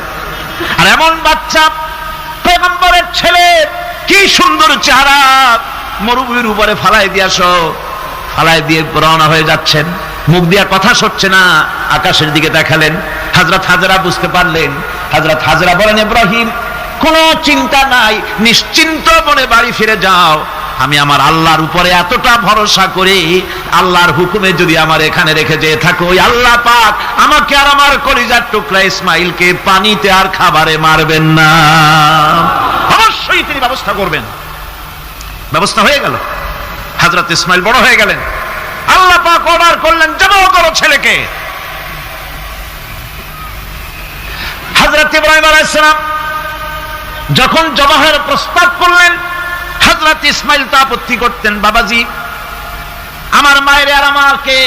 A: আর এমন বাচ্চা, পয়গম্বরের ছেলে, কি সুন্দর চেহারা, মরুভূমির উপরে ফালাই দিয়ে রওনা হয়ে যাচ্ছেন। মুখ দিয়া কথা সরছে না, আকাশের দিকে দেখালেন। হযরত হাজরা বুঝতে পারলেন। হযরত হাজরা বলেন, ইব্রাহিম কোনো চিন্তা নাই, নিশ্চিন্ত মনে বাড়ি ফিরে যাও। আমি আমার আল্লাহর উপরে এতটা ভরসা করে আল্লাহর হুকুমে যদি আমার এখানে রেখে যেয়ে থাকো, ওই আল্লাহ পাক আমাকে আর আমার কলিজার টুকরা ইসমাইলকে পানিতে আর খাবারে মারবেন না, অবশ্যই তিনি ব্যবস্থা করবেন। ব্যবস্থা হয়ে গেল। হযরত ইসমাইল বড় হয়ে গেলেন। আল্লাহ পাক অর্ডার করলেন, জবাই করো ছেলেকে। হযরত ইব্রাহিম আলাইহিস সালাম যখন জবাহের প্রস্তাব করলেন, হযরত ইসমাইল তা আপত্তি করতেন, বাবাজি আমার মায়ের আর আমাকে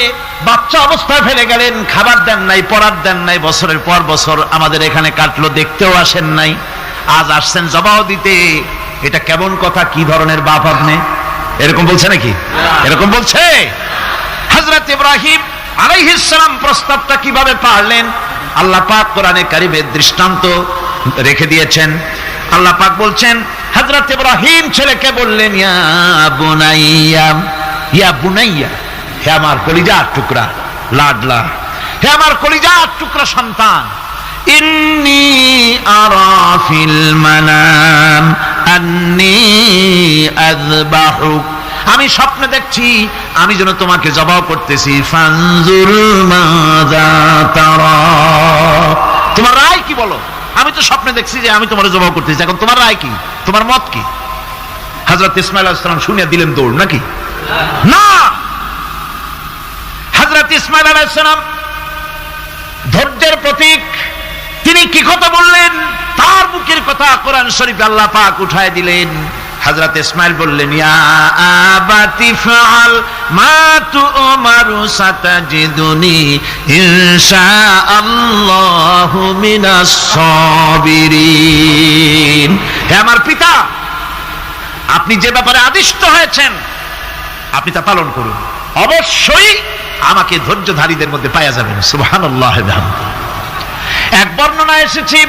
A: বাচ্চা অবস্থায় ফেলে গেলেন, খাবার দেন নাই, পরার দেন নাই, বছরের পর বছর আমাদের এখানে কাটলো, দেখতেও আসেন নাই, আজ আসছেন জবাব দিতে, এটা কেমন কথা? কি ধরনের বাপ আপনি? এরকম বলছে নাকি? এরকম বলছে? হযরত ইব্রাহিম আলাইহিস সালাম প্রস্তাবটা কিভাবে পারলেন? আল্লাহ পাক কোরআনে কারিমের দৃষ্টান্ত রেখে দিয়েছেন। আল্লাহ পাক বলছেন, হযরত ইব্রাহিম ছেলেকে বললেন, ইয়া বুনাইয়া, ইয়া বুনাইয়া, হে আমার কলিজার টুকরা লাডলা, হে আমার কলিজার টুকরা সন্তান, ইন্নী আরা ফিল মানাম আন্নী আযবাহুক, আমি স্বপ্নে দেখছি আমি যেন তোমাকে জবাই করতেছি। ফানজুর মাযা তারা, তোমার রায় কি বলো? আমি তো স্বপ্নে দেখছি যে আমি তোমার জবাই করতেছি, এখন তোমার রায় কি, তোমার মত কি? হযরত ইসমাঈল আলাইহিস সালাম শুনিয়ে দিলেন দৌড় নাকি? না, হযরত ইসমাঈল আলাইহিস সালাম ধৈর্যের প্রতীক, তিনি কি কথা বললেন? তার মুখের কথা কোরআন শরীফে আল্লাহ পাক উঠায় দিলেন। হযরত ইসমাঈল বললেন, ইয়া আবাতি ফাআল মা তু'মারু সাতাজিদুনি ইনশাআল্লাহু মিনাস সাবিরিন। হে আমার পিতা, আপনি যে ব্যাপারে আদিষ্ট হয়েছেন আপনি তা পালন করুন, অবশ্যই আমাকে ধৈর্যধারীদের মধ্যে পাওয়া যাবেন। সুবহানাল্লাহ। এক বর্ণনায় এসেছে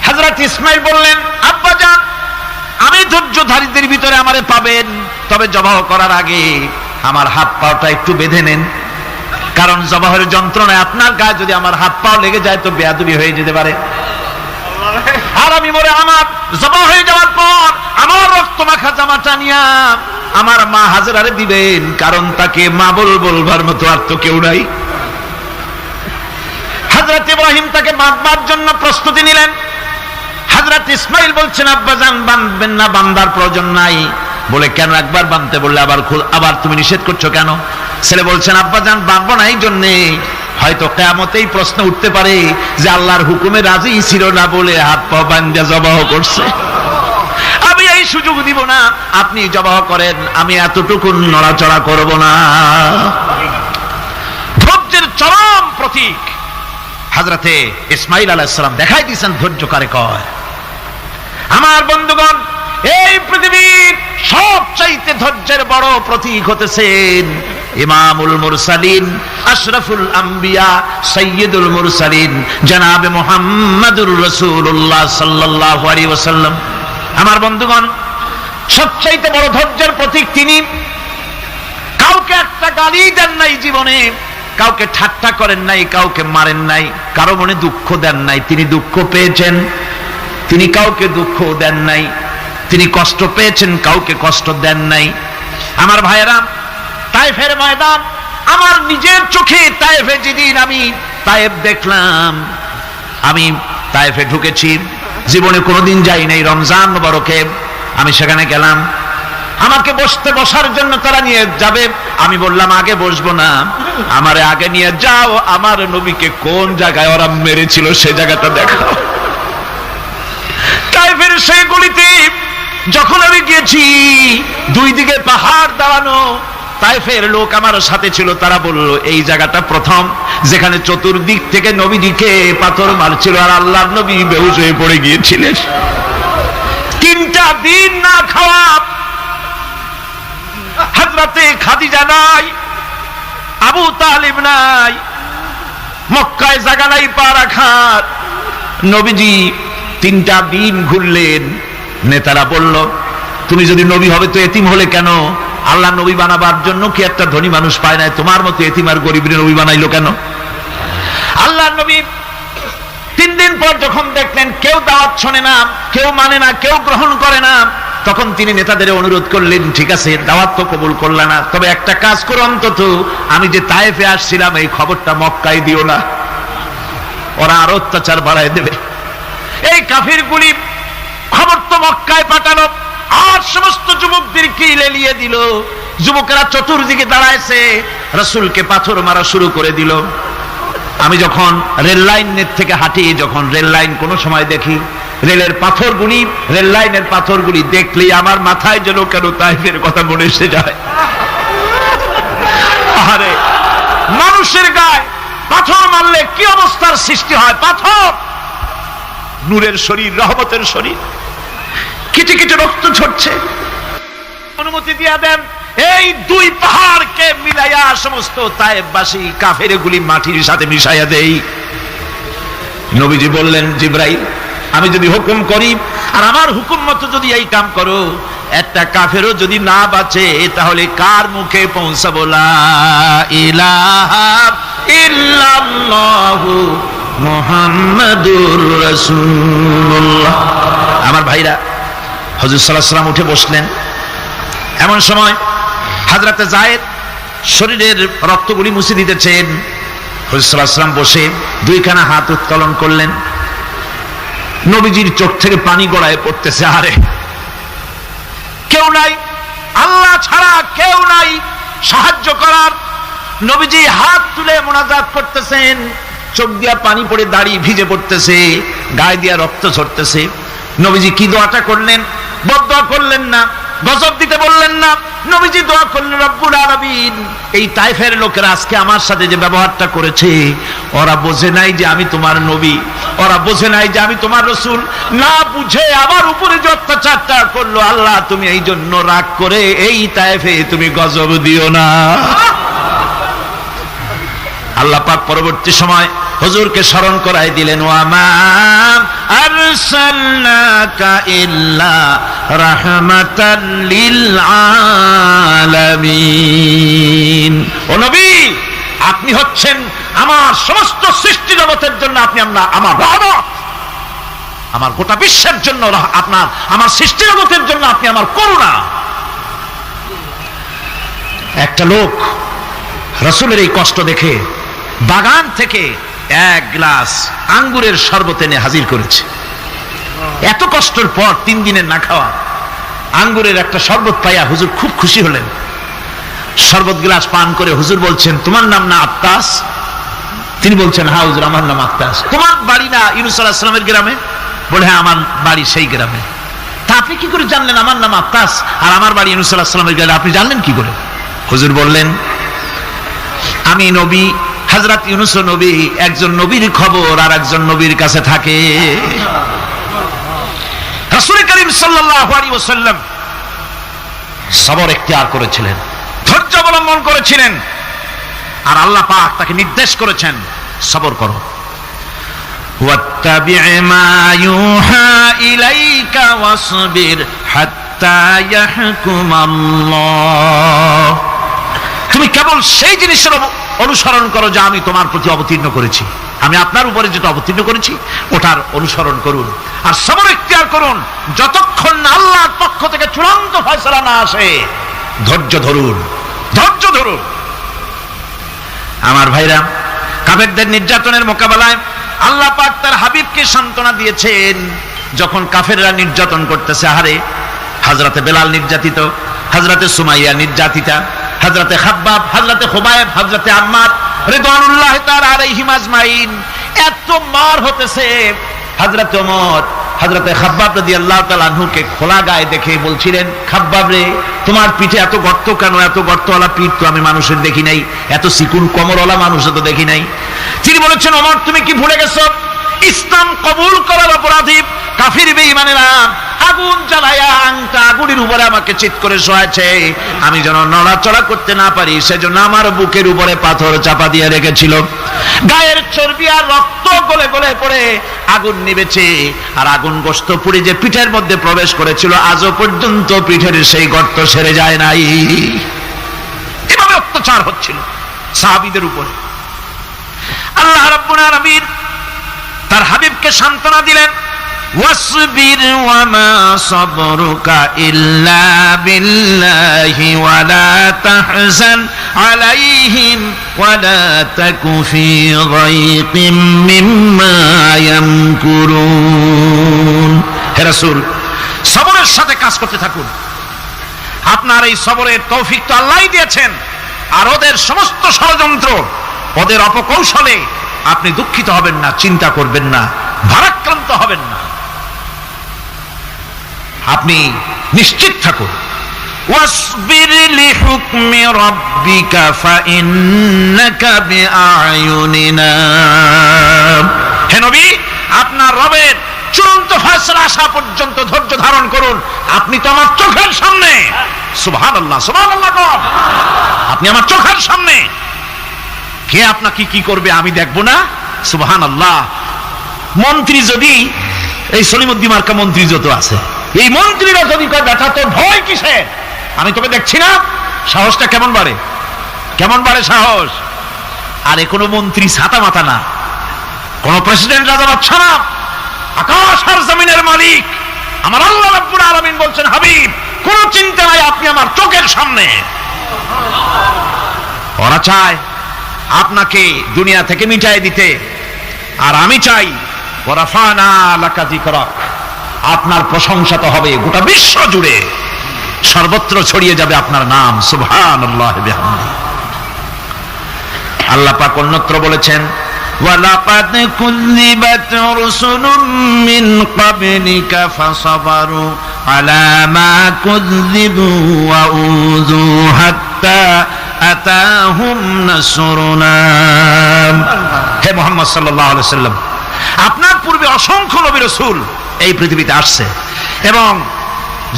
A: হযরত ইসমাঈল বললেন, আব্বাজান আমি ধৈর্যধারীদের ভিতরে আমারে পাবেন, তবে জবাহ করার আগে আমার হাত পাটা একটু বেঁধে নেন, কারণ জবাহের যন্ত্রণায় আপনার গায়ে যদি আমার হাত পাও লেগে যায় তো বেয়াদবি হয়ে যেতে পারে। আর আমি মরে আমার জবাহ হয়ে যাওয়ার পর আমার রক্ত মাখা জামাটা নিয়া আমার মা হাজেরারে দিবেন, কারণ তাকে মা বলবার মতো আর তো কেউ নাই। হযরত ইব্রাহিম তাকে বাঁধবার জন্য প্রস্তুতি নিলেন। হযরত ইসমাঈল বলছেন, আব্বাজান বাঁধবেন না, বান্দার প্রয়োজন নাই। বলে কেন? একবার বাঁধতে বললে আবার তুমি নিষেধ করছো কেন? ছেলে বলছেন, আব্বাজান বাঁধবো না এই জন্যে, হয়তো কিয়ামতেই প্রশ্ন উঠতে পারে যে আল্লাহর হুকুমে রাজি ছিল না বলে হাত পা বাঁধা জবাহ করছে। আমি এই সুযোগ দিব না, আপনি জবাহ করেন, আমি এতটুকু নড়াচড়া করব না। ধৈর্যের চরম প্রতীক হযরতে ইসমাঈল আলাইহিস সালাম দেখাই দিয়েছেন ধৈর্য কারে কয়। আমার বন্ধুগণ, এই পৃথিবীর সবচাইতে ধৈর্যের বড় প্রতীক হতেছেন ইমামুল মুরসালিন, আশরাফুল আম্বিয়া, সাইয়্যিদুল মুরসালিন জনাবে মুহাম্মাদুর রাসূলুল্লাহ সাল্লাল্লাহু আলাইহি ওয়াসাল্লাম। আমার বন্ধুগণ, সবচাইতে বড় ধৈর্যের প্রতীক তিনি। কাউকে একটা গালি দেন নাই জীবনে, কাউকে ঠাট্টা করেন নাই, কাউকে মারেন নাই, কারো মনে দুঃখ দেন নাই। তিনি দুঃখ পেয়েছেন, তিনি কাউকে দুঃখ দেন নাই। তিনি কষ্ট পেয়েছেন, কাউকে কষ্ট দেন নাই। আমার ভাইয়েরা, তায়েফের ময়দান, আমার নিজের চোখে তায়েফে যেদিন আমি তায়েফ দেখলাম, আমি তায়েফে ঢুকেছি, জীবনে কোনোদিন যাই নাই। রমজান মুবারকে আমি সেখানে গেলাম, আমাকে বসার জন্য তারা নিয়ে যাবে। আমি বললাম আগে বসবো না, আমারে আগে নিয়ে যাও, আমার নবীকে কোন জায়গায় ওরা মেরেছিল সে জায়গাটা দেখাও। তায়েফের সেই গলিতে যখন আমি গিয়েছি, দুই দিকে পাহাড় দাঁড়ানো, তায়েফের লোক আমার সাথে ছিল, তারা বলল এই জায়গাটা প্রথম যেখানে চতুর্দিক থেকে নবীজিকে পাথর মারছিল আর আল্লাহর নবী বেহুশ হয়ে পড়ে গিয়েছিলেন। 3টা দিন না খাওয়া, হযরতে খাদিজা নাই, আবু তালিব নাই, মক্কায় জায়গা নাই পা রাখার। নবীজি 3টা দিন ঘুরলেন। নেতারা বলল, তুমি যদি নবী হবে তো এতিম হলে কেন? আল্লাহ নবী বানাবার জন্য কি একটা ধনী মানুষ পায় নাই? তোমার মতো এতিম আর গরিবের নবী বানাইলো কেন? আল্লাহ নবী 3 দিন পর যখন দেখলেন কেউ দাওয়াত শোনে না, কেউ মানে না, কেউ গ্রহণ করে না, তখন তিনি নেতাদের অনুরোধ করলেন, ঠিক আছে দাওয়াত তো কবুল করলে না, তবে একটা কাজ করো, অন্তত আমি যে তায়েফে আসছিলাম এই খবরটা মক্কায় দিও না, ওরা আরো অত্যাচার বাড়ায় দেবে। এই কাফিরগুলি খবর তো মক্কায় পাঠালো, আর সমস্ত যুবকদেরকে লেলিয়ে দিল। যুবকেরা চতুর্দিকে দাঁড়াইছে, রাসূলকে পাথর মারা শুরু করে দিল। আমি যখন রেল লাইনের থেকে হাঁটি, যখন রেল লাইন কোনো সময় দেখি, রেলের পাথরগুলি, রেল লাইনের পাথরগুলি দেখলেই আমার মাথায় যেন কেন তায়েফের কথা মনে এসে যায়। আরে মানুষের গায়ে পাথর মারলে কি অবস্থার সৃষ্টি হয়! পাথর নূরের শরীর, রহমতের শরীর, কেটে কেটে রক্ত ঝরছে। অনুমতি দিয়া দেন এই 2 পাহাড়কে মিলাইয়া সমস্ত তায়েফবাসী কাফেরগুলি মাটির সাথে মিশাইয়া দেই। নবীজি বললেন, জিবরাইল আমি যদি হুকুম করি আর আমার হুকুম মতো যদি এই কাম করো, একটা কাফেরও যদি না বাঁচে তাহলে কার মুখে পৌঁছাবো লা ইলাহা ইল্লাল্লাহু মুহাম্মাদুর রাসূলুল্লাহ। আমার ভাইরা, হুজুর সাল্লাল্লাহু আলাইহি ওয়াসাল্লাম উঠে বসলেন। এমন সময় হযরতে যায়েদ শরীরের রক্তগুলি মুছে দিতেছেন। হুজুর সাল্লাল্লাহু আলাইহি ওয়াসাল্লাম বসে 2খানা হাত উত্তোলন করলেন। নবীজির চোখ থেকে পানি গড়ায় পড়তেছে। আরে কেউ নাই, আল্লাহ ছাড়া কেউ নাই সাহায্য করার। নবীজি হাত তুলে মুনাজাত করতেছেন, চোখ দিয়া পানি পড়ে দাড়ি ভিজে পড়তেছে, গায়ে দিয়া রক্ত ঝরতেছে। নবীজি কি দোয়াটা করলেন? বদদোয়া করলেন না, গজব দিতে বললেন না। নবীজি দোয়া করলেন, রব্বুল আলামিন, এই তায়েফের লোকেরা আজকে আমার সাথে যে ব্যবহারটা করেছে, ওরা বোঝে নাই যে আমি তোমার নবী, ওরা বোঝে নাই যে আমি তোমার রাসূল, না বুঝে আমার উপরে যে অত্যাচারটা করলো, আল্লাহ তুমি এই জন্য রাগ করে এই তায়েফে তুমি গজব দিও না। আল্লাহ পাক পরবর্তী সময় হুজুরকে স্মরণ করাই দিলেন, ওয়া মা আরসালনাকা ইল্লা রাহমাতাল লিল আলামিন। ও নবী, আপনি হচ্ছেন আমার সমস্ত সৃষ্টি জগতের জন্য আপনি আমার রহমত, আমার গোটা বিশ্বের জন্য আপনার, আমার সৃষ্টি জগতের জন্য আপনি আমার করুণা। একটা লোক রাসূলের এই কষ্ট দেখে বাগান থেকে এক গ্লাস আঙ্গুরের শরবত এনে হাজির করেছে। এত কষ্টের পর 3 দিনের না খাওয়া আঙ্গুরের একটা শরবত পাইয়া হুজুর খুব খুশি হলেন। শরবত গ্লাস পান করে হুজুর বলছেন, তোমার নাম না আত্তাস? তিনি বলছেন, হ্যাঁ হুজুর, আমার নাম আত্তাস। তোমার বাড়ি না ইউনূস আলাইহিস সালামের গ্রামে? বলে, হ্যাঁ আমার বাড়ি সেই গ্রামে। তা আপনি কি করে জানলেন আমার নাম আত্তাস আর আমার বাড়ি ইউনূস আলাইহিস সালামের গ্রামে? আপনি জানলেন কি করে? হুজুর বললেন, আমি নবী, হযরত ইউনূস নবী, একজন নবীর খবর আর একজন নবীর কাছে থাকে। রাসূল করিম সাল্লাল্লাহু আলাইহি ওয়াসাল্লাম সবর ইখতিয়ার করেছিলেন, ধৈর্য অবলম্বন করেছিলেন, আর আল্লাহ পাক তাকে নির্দেশ করেছেন, সবর করো। ওয়াত্তাবি' মা ইউহা ইলাইকা ওয়াসবির হাত্তা ইয়াহকুমাল্লাহ। তুমি কেবল সেই জিনিসের অনুসরণ করো যা আমি তোমার প্রতি অবতীর্ণ করেছি, আমি আপনার উপরে যেটা অবতীর্ণ করেছি ওটার অনুসরণ করুন, আর সবর ইখতিয়ার করুন যতক্ষণ না আল্লাহর পক্ষ থেকে চূড়ান্ত ফয়সালা না আসে। ধৈর্য ধরুন, ধৈর্য ধরুন। আমার ভাইরা, কাফেরদের নির্যাতনের মোকাবেলায় আল্লাহ পাক তার হাবিবকে সান্ত্বনা দিয়েছেন। যখন কাফেররা নির্যাতন করতেছে, আহারে, হযরতে বেলাল নির্যাতিত, হযরতে সুমাইয়া নির্যাতিতা, হযরতে খাব্বাব, হযরতে খুবাইব, হযরতে আম্মার রিদওয়ানুল্লাহি তাআলা আলাইহিম আজমাইন, এত মার হতেছে। হযরতে ওমর হযরতে খাব্বাব রাদিয়াল্লাহু তাআলা আনহুকে খোলা গায়ে দেখে বলছিলেন, খাব্বাব রে, তোমার পিঠে এত গর্ত কেন? এত গর্তওয়ালা পিঠ তো আমি মানুষের দেখি নাই, এত চিকুন কোমরওয়ালা মানুষও তো দেখি নাই। তিনি বলেছেন, ওমর তুমি কি ভুলে গেছো? ইসলাম কবুল করার অপরাধী কাফির বেঈমানেরা আগুন জ্বালায়া আংটা আগুনের উপরে আমাকে চিৎ করে শোয়াছে, আমি যেন নড়াচড়া করতে না পারি সেজন্য আমার বুকের উপরে পাথর চাপা দিয়ে রেখেছিল। গায়ের চর্বি আর রক্ত গলে গলে পড়ে আগুন নিবেছে, আর আগুন গোশত পুড়ে যে পিঠের মধ্যে প্রবেশ করেছিল আজও পর্যন্ত পিঠের সেই গর্ত সেরে যায় নাই। এভাবে অত্যাচার হচ্ছিল সাহাবীদের উপরে। আল্লাহ রাব্বুল আলামিন তার হাবিবকে সান্ত্বনা দিলেন, ওয়াসবির ওয়া মা সাবরুকা ইল্লা বিল্লাহি ওয়া লা তাহজান আলাইহিম ওয়া লা তাকু ফি যায়কিম মিম্মা ইয়ামকুরুন। হে রাসূল, সবরের সাথে কাজ করতে থাকুন। আপনার এই সবরের তৌফিক তো আল্লাহই দিয়েছেন, আর ওদের সমস্ত ষড়যন্ত্র, ওদের অপকৌশলে আপনি দুঃখিত হবেন না, চিন্তা করবেন না, ভারাক্রান্ত হবেন না, আপনি নিশ্চিত থাকুন। ওয়াসবির লিহুকমি রাব্বিকা ফাইন্নাকা বিআয়ুনিনা। হে নবী, আপনার রবের চূড়ান্ত ফয়সালা আসা পর্যন্ত ধৈর্য ধারণ করুন। আপনি তো আমার চোখের সামনে। সুবহানাল্লাহ, সুবহানাল্লাহ। আপনি আমার চোখের সামনে, কে আপনাকে কি করবে আমি দেখবো না? সুবহানাল্লাহ। মন্ত্রী যদি, এই সলিমুদ্দিন মার্কা মন্ত্রী যত আছে, এই মন্ত্রীরা যদি কয় ব্যাটা তোর ভয় কিসে, আমি তোকে দেখছি না, সাহসটা কেমন বাড়ে, কেমন বাড়ে সাহস। আর কোনো মন্ত্রী ছাতা মাথা না, কোন প্রেসিডেন্ট রাজা বাদশা না, আকাশ আর জমিনের মালিক আমার আল্লাহ রাব্বুল আলামিন বলছেন, হাবিব কোন চিন্তা নাই, আপনি আমার চোখের সামনে। ওরা চায় আপনাকে দুনিয়া থেকে মিটাই দিতে, আর আমি চাই ওয়ারাফানা লাকা যিকরাক, আপনার প্রশংসা তো হবে গোটা বিশ্ব জুড়ে, সর্বত্র ছড়িয়ে যাবে আপনার নাম। সুবহানাল্লাহি বিহামদিহি। আল্লাহ পাক অন্যত্র বলেছেন, ওয়ালাকাদ কুযযিবাত রুসুলুম মিন ক্বাবলিকা ফাসাবারু আলা মা কুযযিবু ওয়া উযু হাত্তা আতাহুম নাসরুনা। হে মুহাম্মদ সাল্লাল্লাহু আলাইহি ওয়াসাল্লাম, আপনার পূর্বে অসংখ্য নবী রাসূল এই পৃথিবীতে আসছে এবং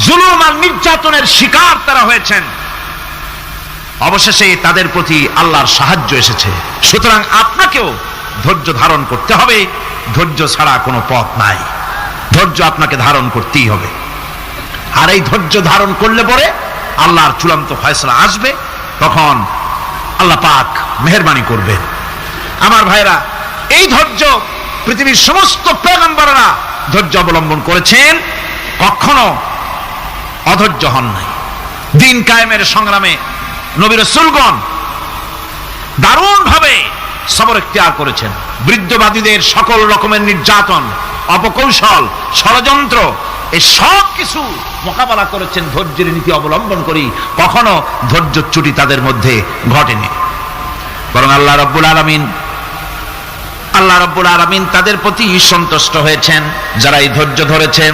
A: জুলুম আর নির্যাতনের শিকার তারা হয়েছেন। অবশেষে তাদের প্রতি আল্লাহর সাহায্য এসেছে। সুতরাং আপনাকেও ধৈর্য ধারণ করতে হবে, ধৈর্য ছাড়া কোনো পথ নাই। ধৈর্য আপনাকে ধারণ করতেই হবে। আর এই ধৈর্য ধারণ করলে পরে আল্লাহর চূড়ান্ত ফয়সালা আসবে, তখন আল্লাহ পাক মেহেরবানি করবেন। আমার ভাইরা, এই ধৈর্য পৃথিবীর সমস্ত পয়গম্বররা ধৈর্য অবলম্বন করেছেন, কখনো অধৈর্য হন নাই। দিন কায়েমের সংগ্রামে নবী রাসূলগণ দারুণ ভাবে সবর ইখতিয়ার করেছেন। বৃদ্ধবাদীদের সকল রকমের নির্যাতন, অপকৌশল, ষড়যন্ত্র, এই সব কিছু মোকাবেলা করেছেন ধৈর্যের নীতি অবলম্বন করি। কখনো ধৈর্যচ্যুতি তাদের মধ্যে ঘটেনি, বরং আল্লাহ রাব্বুল আলামিন তাদের প্রতি সন্তুষ্ট হয়েছেন। যারা এই ধৈর্য ধরেছেন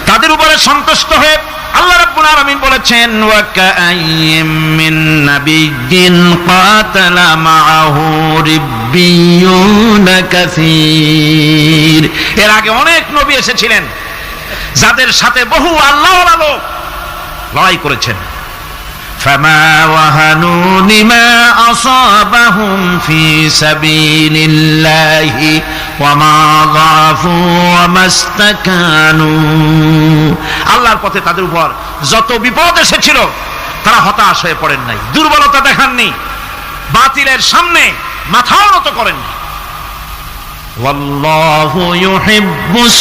A: তাদের উপরে সন্তুষ্ট হয়ে আল্লাহ রাব্বুল আলামিন বলেছেন, ওয়া কাআইয়্যিম মিন নাবিয়্যিন কাতালা মাআহু রিব্বিয়ুনা কাসীর। এর আগে অনেক নবী এসেছিলেন যাদের সাথে বহু আল্লাহওয়ালা লোক লড়াই করেছেন। ফামা ওয়াহানু লিমা আসাবাহুম ফি সাবিলিল্লাহি ওয়া মা যাফু ওয়া মাস্তাকানু। আল্লাহর পথে তাদের উপর যত বিপদ এসেছিল তারা হতাশ হয়ে পড়েন নাই, দুর্বলতা দেখাননি, বাতিলের সামনে মাথাও নত করেননি। ওয়াল্লাহু ইউহিব্বুস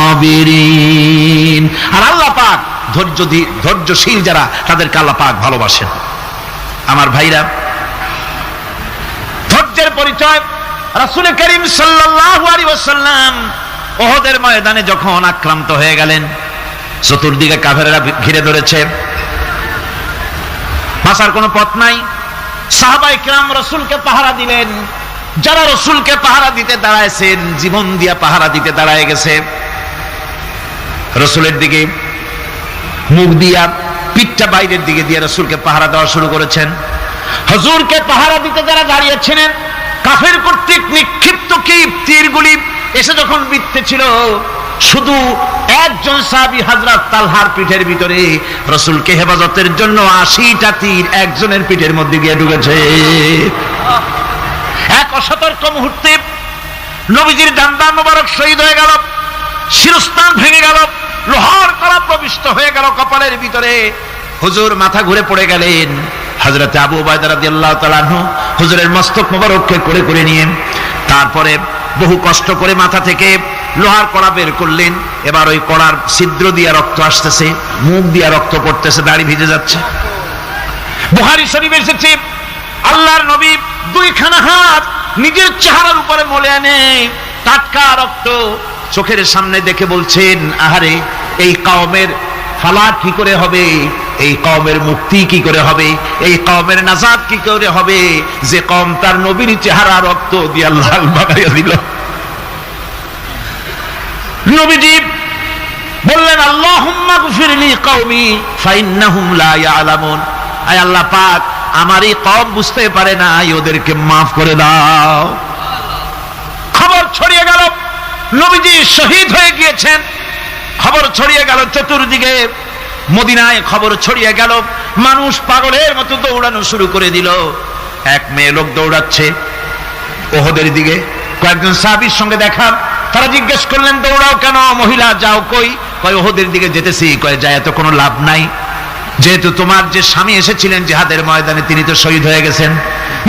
A: সাবিরিন। আর আল্লাহ পাক ধৈর্যশীল যারা, তাদেরকে আল্লাহ পাক ভালোবাসেন। আমার ভাইরা, ধৈর্যের পরিচয় রাসূল করিম সাল্লাল্লাহু আলাইহি ওয়াসাল্লাম উহুদের ময়দানে যখন আক্রান্ত হয়ে গেলেন, চতুর্দিকে কাফেররা ঘিরে ধরেছে, বাঁচার কোনো পথ নাই। সাহাবায়ে কিরাম রাসূলকে পাহারা দিলেন। যারা রাসূলকে পাহারা দিতে দাঁড়ায়ছেন, জীবন দিয়া পাহারা দিতে দাঁড়ায় গেছে। রাসূলের দিকে মুখ দিয়া, পিঠটা বাইরের দিকে দিয়ে রাসূলকে পাহারা দেওয়া শুরু করেছেন। হুজুরকে পাহারা দিতে যারা দাঁড়িয়েছিলেন, কাফের কর্তৃক নিক্ষিপ্ত কি তীরগুলি এসে যখন বিঁধতেছিল, শুধু একজন সাহাবী হযরত তালহার পিঠের ভিতরে রাসূলকে হেফাজতের জন্য 80টা তীর একজনের পিঠের মধ্যে গিয়ে ঢুকেছে। এক অসতর্ক মুহূর্তে নবীজির ডান্ডা মোবারক শহীদ হয়ে গেল, শিরস্ত্রাণ ভেঙে গেল, লোহার কড়া প্রবিষ্ট হয়ে গেল কপালের ভিতরে। হুজুর মাথা ঘুরে পড়ে গেলেন। হযরত আবু উবাইদা রাদিয়াল্লাহু তাআলা আনহু হুজুরের মস্তক মোবারককে করে করে নিয়ে তারপরে বহু কষ্ট করে মাথা থেকে লোহার কড়া বের করলেন। এবার ওই কড়ার ছিদ্র দিয়ে রক্ত আসতেছে, মুখ দিয়ে রক্ত পড়তেছে, দাড়ি ভিজে যাচ্ছে। বুখারী শরীফে এসেছে, আল্লাহর নবী দুইখানা হাত নিজের চেহারার উপরে মলে আনে টাটকা রক্ত চোখের সামনে দেখে বলছেন, আহারে, এই কওমের ফালাক কি করে হবে, এই কওমের মুক্তি কি করে হবে, এই কওমের নাজাত কি করে হবে, যে কওম তার নবীর চেহারা রক্ত দিয়ে লাল বানাইয়া দিল। নবীজি বললেন, আল্লাহুম্মা গফিরলি কওমি ফাইন্নাহুম লা ইয়ালামুন। আয় আল্লাহ পাক, আমার এই কওম বুঝতে পারে না, ওদেরকে মাফ করে দাও। খবর ছড়িয়ে গেল নবীজি শহীদ হয়ে গিয়েছেন। খবর ছড়িয়ে গেল চতুর্দিকে, মদিনায় খবর ছড়িয়ে গেল। মানুষ পাগলের মতো দৌড়ানো শুরু করে দিল। এক মেয়ে লোক দৌড়াচ্ছে উহুদের দিকে। কয়েকজন সাহাবীর সঙ্গে দেখা, তারা জিজ্ঞেস করলেন, দৌড়াও কেন মহিলা, যাও কই? কয় উহুদের দিকে যেতেছি। কয় যায় তো কোনো লাভ নাই, যেহেতু তোমার যে স্বামী এসেছিলেন জিহাদের ময়দানে তিনি তো শহীদ হয়ে গেছেন।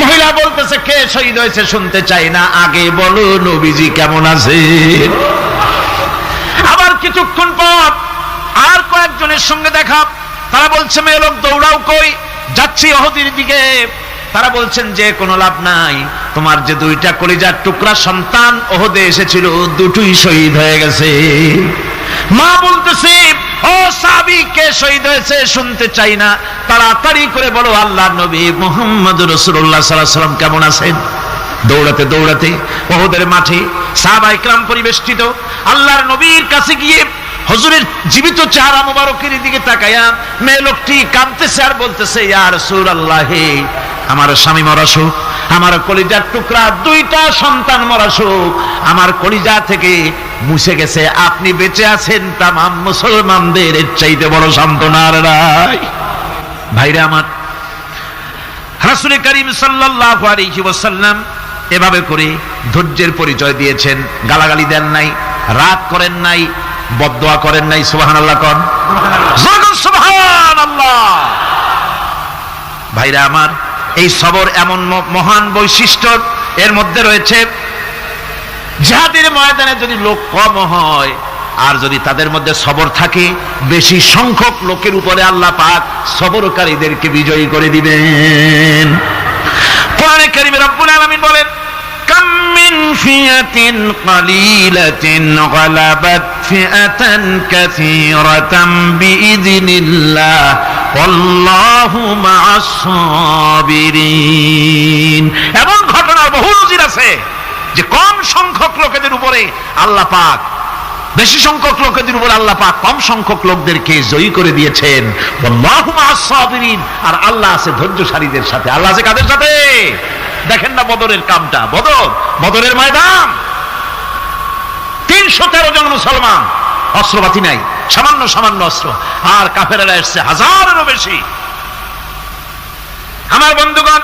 A: মহিলা বলতেছে, কে শহীদ হয়েছে শুনতে চাই না, আগে বলো নবীজি কেমন আছে। আবার কিছুক্ষণ পর আর কয়েকজনের সঙ্গে দেখা, তারা বলছে, মেয়ে লোক দৌড়াও কই? যাচ্ছি উহুদের দিকে। তারা বলছেন যে কোনো লাভ নাই, তোমার যে দুইটা কলিজার টুকরা সন্তান উহুদে এসেছিল দুটোই শহীদ হয়ে গেছে। মা বলতেছে, ও সাহাবী কে শহীদ হয়েছে শুনতে চাই না, তাড়াতাড়ি করে বলো আল্লাহর নবী মুহাম্মদুর রাসূলুল্লাহ সাল্লাল্লাহু আলাইহি ওয়াসাল্লাম কেমন আছেন। দৌড়াতে দৌড়াতে উহুদের মাঠে সাহাবায়ে কেরাম পরিবেষ্টিত, আল্লাহর নবীর কাছে গিয়ে হুজুরের জীবিত চেহারা মোবারকের দিকে তাকায়া মেয়ে লোকটি কাঁদতেছে আর বলতেছে, ইয়া রাসূলুল্লাহ, আমার স্বামী মরা শোক, আমার কলিজার টুকরা দুইটা সন্তান মরা শোক আমার কলিজা থেকে মুছে গেছে, আপনি বেঁচে আছেন তামাম মুসলমানদের এর চাইতে বড় সান্ত্বনা আর নাই। ভাইরা আমার, রাসূল করিম সাল্লাল্লাহু আলাইহি ওয়াসাল্লাম এভাবে করে ধৈর্যের পরিচয় দিয়েছেন। গালাগালি দেন নাই, রাগ করেন নাই, বদদোয়া করেন নাই। সুবহানাল্লাহ কোন, সুবহানাল্লাহ। ভাইরা আমার, এই সবর এমন মহান বৈশিষ্ট্য, এর মধ্যে রয়েছে জিহাদের ময়দানে যদি লোক কম হয় আর যদি তাদের মধ্যে সবর থাকে, বেশি সংখ্যক লোকের উপরে আল্লাহ পাক সবরকারীদেরকে বিজয়ী করে দিবেন। কোরআনে কারীমে রব্বুল আলামিন বলেন, কাম মিন ফিয়াতিন কালিলাতিন গালাবাত ফিআতান কাসীরাতাম বিইذনিল্লাহ আল্লাহু মা'আস সাবিরিন। এমন ঘটনার বহু নজির আছে যে কম সংখ্যক লোকেদের উপরে আল্লাহ পাক, বেশি সংখ্যক লোকেদের উপর আল্লাহ পাক কম সংখ্যক লোকদেরকে জয়ী করে দিয়েছেন। আল্লাহু মা'আস সাবিরিন, আর আল্লাহ আছে ধৈর্যশালীদের সাথে। আল্লাহ আছে কাদের সাথে? দেখেন না বদরের কামটা, বদরের ময়দান, 313 জন মুসলমান, অস্ত্রপাতি নাই, সামান্য সামান্য অস্ত্র, আর কাফেরেরা এসছে হাজারেরও বেশি। আমার বন্ধুগণ,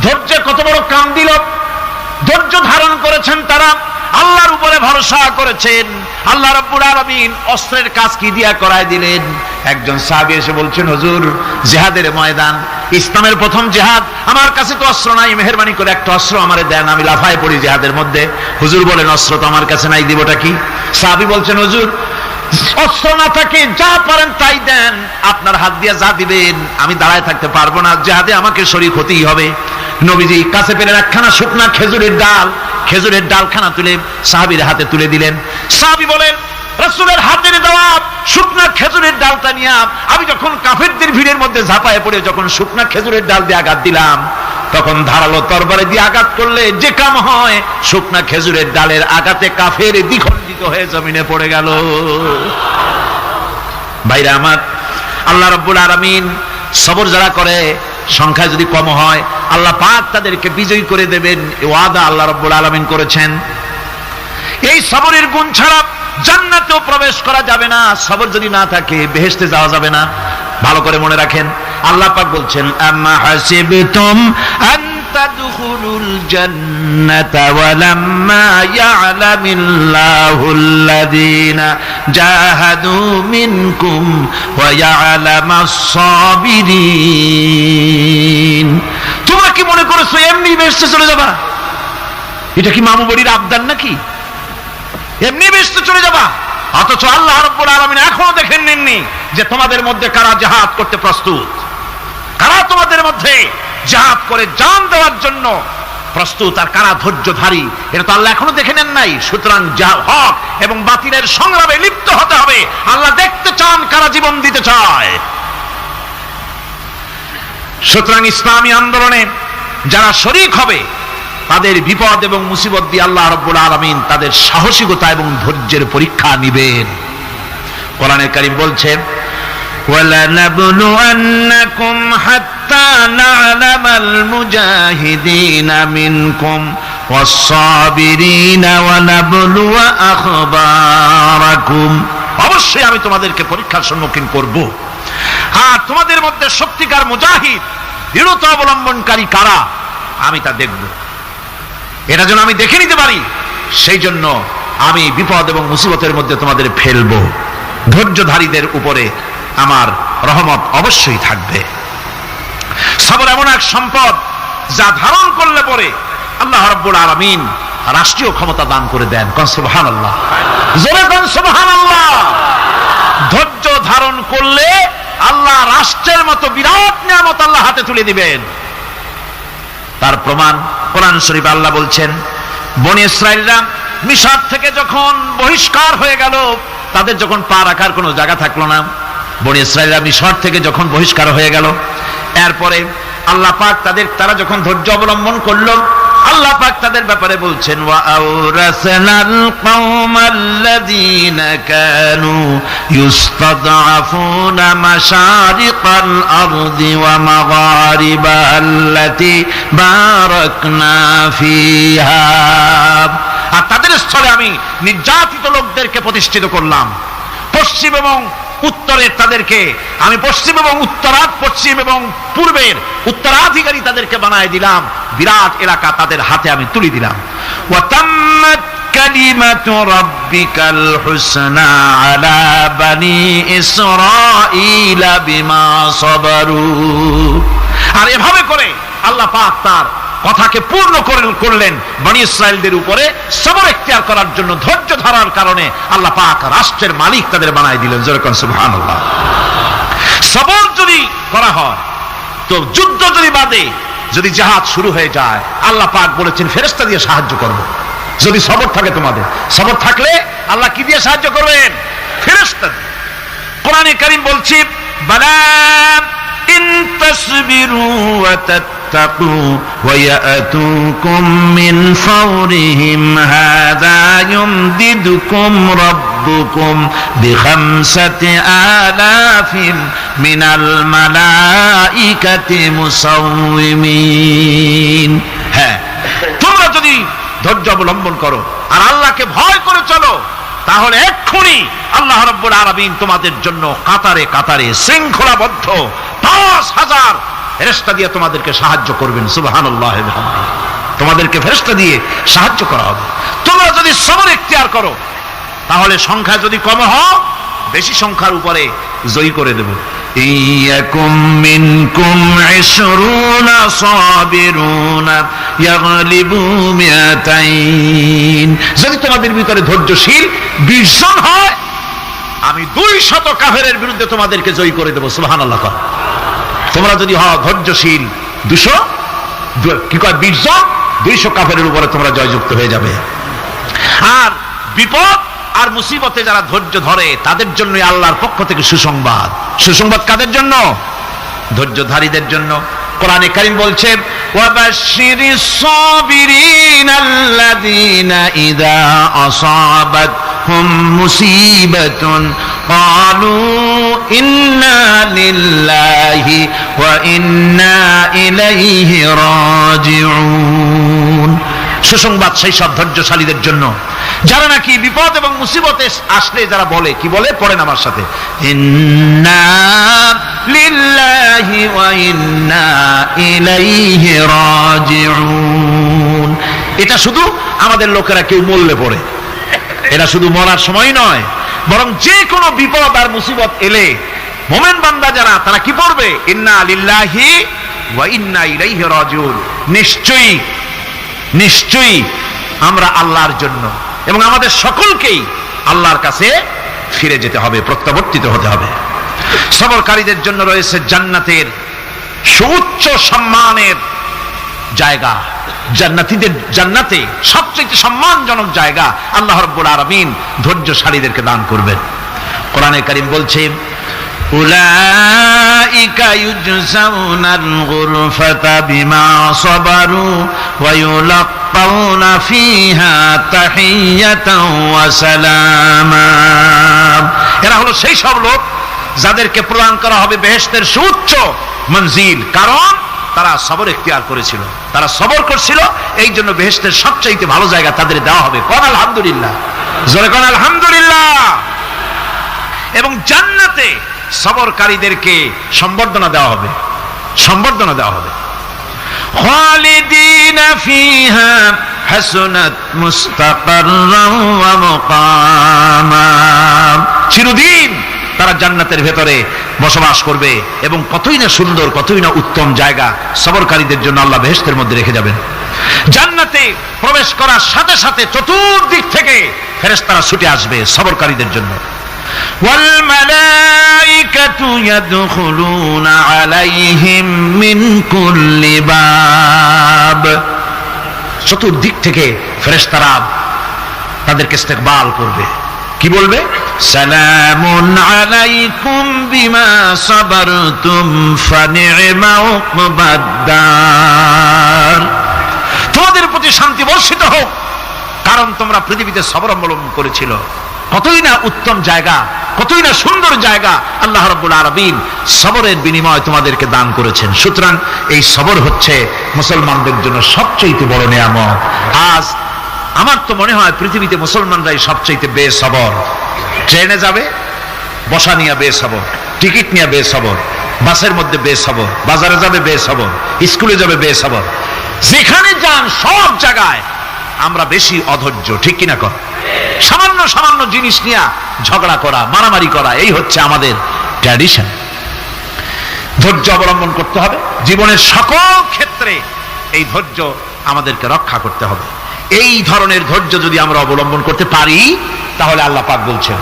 A: ধৈর্য কত বড় কাম দিল, ধৈর্য ধারণ করেছেন তারা, আল্লাহর উপরে ভরসা করেছেন। আল্লাহ রাব্বুল আলামিন অস্ত্রের কাজ কি দিয়া করায় দিলেন। একজন সাহাবী এসে বলছেন, হুজুর, জিহাদের ময়দান, ইসলামের প্রথম জিহাদ, আমার কাছে তো অস্ত্র নাই, মেহেরবানি করে একটা অস্ত্র আমারে দেন, আমি লাফায় পড়ি জিহাদের মধ্যে। হুজুর বলেন, অস্ত্র তো আমার কাছে নাই, দিবটা কি? সাহাবী বলছেন, হুজুর, অস্ত্র না থাকে যা পারেন তাই দেন, আপনার হাত দিয়ে যা দিবেন আমি দাঁড়ায় থাকতে পারবো না, জিহাদে আমাকে শরীক হতেই হবে। নবীজি কাছে পেলেন একখানা শুকনা খেজুরের ডালখানা তুলে সাহাবীর হাতে তুলে দিলেন। সাহাবী বলেন, রাসূলের হাতের দেওয়া শুকনা খেজুরের ডালটা নিয়ে আমি যখন কাফেরদের ভিড়ের মধ্যে ঝাঁপায় পড়ে যখন শুকনা খেজুরের ডাল দিয়ে আঘাত দিলাম, তখন ধারালো তরবারি দিয়ে আঘাত করলে যে কাম হয়, শুকনা খেজুরের ডালের আঘাতে কাফের দ্বিখণ্ডিত হয়ে জমিনে পড়ে গেল। ভাইরা আমার, আল্লাহ রাব্বুল আলামিন সবর যারা করে, সংখ্যায় যদি কম হয়, আল্লাহ পাক তাদেরকে বিজয়ী করে দেবেন, এই ওয়াদা আল্লাহ রাব্বুল আলামিন করেছেন। এই সবরের গুণ ছাড়া জান্নাতেও প্রবেশ করা যাবে না, সবর যদি না থাকে বেহেশতে যাওয়া যাবে না। ভালো করে মনে রাখেন, আল্লাহ পাক বলছেন, আম্মা হাসিবতুম আন তাদখুলুল জান্নাতা ওয়ালাম্মা ইয়া'লামিল্লাহুল্লাযীনা জাহাদু মিনকুম ওয়া ইয়া'লামাস সাবিরিন। তোমরা কি মনে করেছো এমনি বেহেশতে চলে যাবা? এটা কি মামু বাড়ির আবদার নাকি? এমনি বেহেশতে চলে যাবা? অথচ আল্লাহ রাব্বুল আলামিন এখনো দেখেন নেননি যে তোমাদের মধ্যে কারা জিহাদ করতে প্রস্তুত, কারা তোমাদের মধ্যে জিহাদ করে জান দেওয়ার জন্য প্রস্তুত, আর কারা ধৈর্যধারী, এটা তো আল্লাহ এখনো দেখে নেন নাই। সুতরাং হক এবং বাতিলের সংগ্রামে লিপ্ত হতে হবে। আল্লাহ দেখতে চান কারা জীবন দিতে চায়। সুতরাং ইসলামী আন্দোলনে যারা শরীক হবে, তাদের বিপদ এবং মুসিবত দিয়ে আল্লাহ রাব্বুল আলামিন তাদের সাহসিকতা এবং ধৈর্যের পরীক্ষা নেবেন। কোরআনে কারীম বলছে, وَلَنَبْلُوَنَّكُمْ حَتَّى نَعْلَمَ الْمُجَاهِدِينَ مِنكُمْ وَالصَّابِرِينَ وَنَبْلُوَ أَخْبَارَكُمْ। অবশ্যই আমি তোমাদেরকে পরীক্ষার সম্মুখীন করব, আর তোমাদের মধ্যে সত্যিকার মুজাহিদ, দৃঢ়তা অবলম্বনকারী কারা, আমি তা দেখব। এটা যেন আমি দেখে নিতে পারি, সেই জন্য আমি বিপদ এবং মুসিবতের মধ্যে তোমাদের ফেলবো। ধৈর্যধারীদের উপরে আমার রহমত অবশ্যই থাকবে। সবর এমন এক সম্পদ যা ধারণ করলে পরে আল্লাহ রাব্বুল আলামিন রাষ্ট্রীয় ক্ষমতা দান করে দেন। কোন সুবহানাল্লাহ, জোরে কোন সুবহানাল্লাহ। ধৈর্য ধারণ করলে আল্লাহ রাষ্ট্রের মতো বিরাট নিয়ামত আল্লাহ হাতে তুলে দিবেন। তার প্রমাণ কোরআন শরীফে আল্লাহ বলছেন, বনি ইসরাঈলরা মিশর থেকে যখন বহিষ্কার হয়ে গেল, তাদের যখন পা রাখার কোনো জায়গা থাকলো না, বনি ইসরাঈলরা মিশর থেকে যখন বহিষ্কার হয়ে গেল, এরপরে আল্লাহ পাক তারা যখন ধৈর্য অবলম্বন করলো, আল্লাহ পাক তাদের ব্যাপারে বলছেন ওয়া আওরাসনাল কওমাল্লাযীনা কানু ইউস্তাদআফুনা মাশারিকাল আরদি ওয়া মাগারিবাহা আল্লাতী বারাকনা ফিহা। আর তাদের স্থলে আমি নির্যাতিত লোকদেরকে প্রতিষ্ঠিত করলাম, পশ্চিম এবং উত্তরের তাদেরকে আমি পশ্চিম এবং পশ্চিম এবং পূর্বের উত্তরাধিকারী তাদেরকে বানায় দিলাম, বিরাট এলাকা তাদের হাতে আমি তুলে দিলাম। ওয়া তাম্মাত কালিমাতু রাব্বিকাল হুসনা আলা বানি ইসরাঈলা বিমা সাবারু। আর এভাবে করে আল্লাহ পাক তার কথাকে পূর্ণ করলেন বনি ইসরাঈলদের উপরে সবর ইখতিয়ার করার জন্য, ধৈর্য ধরার কারণে আল্লাহ পাক রাষ্ট্রের মালিক তাদের বানায় দিলেন। জোরে কোন সুবহানাল্লাহ। সবর যদি করা হয় তো, যুদ্ধ যদি বাদে, যদি জিহাদ শুরু হয়ে যায়, আল্লাহ পাক বলেছেন ফেরেশতা দিয়ে সাহায্য করব। যদি সবর থাকে তোমাদের, সবর থাকলে আল্লাহ কি দিয়ে সাহায্য করবেন? ফেরেশতা দিয়ে। কোরআনে কারীম বলছে বালা ইন তাসবিরু ওয়া তাত্তাকু ওয়া ইয়াতুকুম মিন ফাওরিহিম হাযা ইউমদিদুকুম রাব্বুকুম বিখামসাতি আলাফিন মিনাল মালাইকাতি মুসাউমিমিন। হ্যাঁ, তোমরা যদি ধৈর্য অবলম্বন করো আর আল্লাহকে ভয় করে চলো, তাহলে এক্ষুনি আল্লাহ রাব্বুল আলামিন তোমাদের জন্য কাতারে কাতারে শৃঙ্খলাবদ্ধ ৫,০০০ ফেরেশতা দিয়ে তোমাদেরকে সাহায্য করবেন। সুবহানাল্লাহ। তোমাদেরকে ফেরেশতা দিয়ে সাহায্য করা হবে। তোমরা যদি সবর ইখতিয়ার করো, তাহলে সংখ্যা যদি কম হয়, বেশি সংখ্যার উপরে জয়ী করে দেব। ইয়াকুম মিনকুম ২০ সাবিরুনা ইয়াগলিবু মিআতাইন। যদি তোমাদের ভিতরে ধৈর্যশীল ২০ জন হয়, আমি ২০০ কাফেরের বিরুদ্ধে তোমাদেরকে জয়ী করে দেব। সুবহানাল্লাহ। তোমরা যদি হও ধৈর্যশীল ২০ জন, ২০০ কাফেরের উপরে তোমরা জয়যুক্ত হয়ে যাবে। আর বিপদ আর মুসিবতে যারা ধৈর্য ধরে, তাদের জন্য আল্লাহর পক্ষ থেকে সুসংবাদ। সুসংবাদ কাদের জন্য? ধৈর্যধারীদের জন্য। কোরআনে কারীম বলছে ওয়াবাশশিরিস সাবিরিনাল্লাযীনা ইযা আসাবাতহুম মুসিবাতুন ক্বালু ইন্না লিল্লাহি ওয়া ইন্না ইলাইহি রাজিউন। সুসংবাদ সেই সব ধৈর্যশালীদের জন্য যারা নাকি বিপদ এবং মুসিবতে আসলে যারা বলে, কি বলে? পড়েন আমার সাথে, ইন্না লিল্লাহি ওয়া ইন্না ইলাইহি রাজিউন। এটা শুধু আমাদের লোকেরা কেউ বললে পড়ে, এটা শুধু মরার সময় নয়, বরং যে কোনো বিপদ আর মুসিবত এলে মুমিন বান্দা যারা, তারা কি পড়বে? ইন্না লিল্লাহি ওয়া ইন্না ইলাইহি রাজিউন। নিশ্চয়ই নিশ্চয়ই আমরা আল্লাহর জন্য এবং আমাদের সকলকেই আল্লাহর কাছে ফিরে যেতে হবে, প্রত্যাবর্তিত হতে হবে। সবরকারীদের জন্য রয়েছে জান্নাতের সুউচ্চ সম্মানের জায়গা। জান্নাতে সবচেয়ে সম্মানজনক জায়গা আল্লাহ রাব্বুল আলামিন ধৈর্যশালীদেরকে দান করবেন। কোরআনে কারীম বলছে উলাইকা ইউজজাউনাল গুরফাতা বিমা সাবারু ওয়া ইউলাক্কাউনা ফিহা তাহিয়াতাও ওয়া সালামা। এরা হলো সেই সব লোক যাদেরকে প্রদান করা হবে বেহেশতের সুউচ্চ মঞ্জিল, কারণ তারা সবর ইখতিয়ার করেছিল, তারা সবর করছিল, এই জন্য বেহেশতের সবচাইতে ভালো জায়গা তাদের দেওয়া হবে। কোন আলহামদুলিল্লাহ, জোরে কোন আলহামদুলিল্লাহ। এবং জান্নাতে সবরকারীদেরকে সম্বর্ধনা দেওয়া হবে, সম্বর্ধনা দেওয়া হবে। খালিদিনা ফিহা হাসনাত মুস্তাকাররান ওয়া মুকামা। চিরদিন তারা জান্নাতের ভেতরে বসবাস করবে এবং কতই না সুন্দর, কতই না উত্তম জায়গা সবরকারীদের জন্য আল্লাহ বেহেশতের মধ্যে রেখে যাবেন। জান্নাতে প্রবেশ করার সাথে সাথে চতুর্দিক থেকে ফেরেশতারা ছুটে আসবে সবরকারীদের জন্য। ওয়াল মালাইকাতু ইয়াদখুলুনা আলাইহিম মিন কুল্লি বাব। চতুর্দিক থেকে ফেরেশতারা তাদেরকে ইস্তেকবাল করবে, কি বলবে? সালামুন আলাইকুম বিমা সাবারতুম ফানি'মা উকবাদ-দার। তোমাদের প্রতি শান্তি বর্ষিত হোক, কারণ তোমরা পৃথিবীতে সবর অবলম্বন করেছিল। কতই না উত্তম জায়গা, কতই না সুন্দর জায়গা আল্লাহ রাব্বুল আলামিন সবরের বিনিময়ে তোমাদেরকে দান করেছেন। সুতরাং এই সবর হচ্ছে মুসলমানদের জন্য সবচেয়ে বড় নিয়ামত। আজ আমার তো মনে হয় পৃথিবীতে মুসলমানরাই সবচেয়ে বেসবর। ট্রেনে যাবে, বসা নিয়ে বেসবর, টিকিট নিয়ে বেসবর, বাসের মধ্যে বেসবর, বাজারে যাবে বেসবর, স্কুলে যাবে বেসবর, যেখানে যান সব জায়গায় আমরা বেশি অধৈর্য, ঠিক কিনা কর? সামান্য সামান্য জিনিস নিয়ে ঝগড়া করা, মারামারি করা, এই হচ্ছে আমাদের ট্র্যাডিশন। ধৈর্য অবলম্বন করতে হবে জীবনের সকল ক্ষেত্রে। এই ধৈর্য আমাদেরকে রক্ষা করতে হবে। এই ধরনের ধৈর্য যদি আমরা অবলম্বন করতে পারি, তাহলে আল্লাহ পাক বলছেন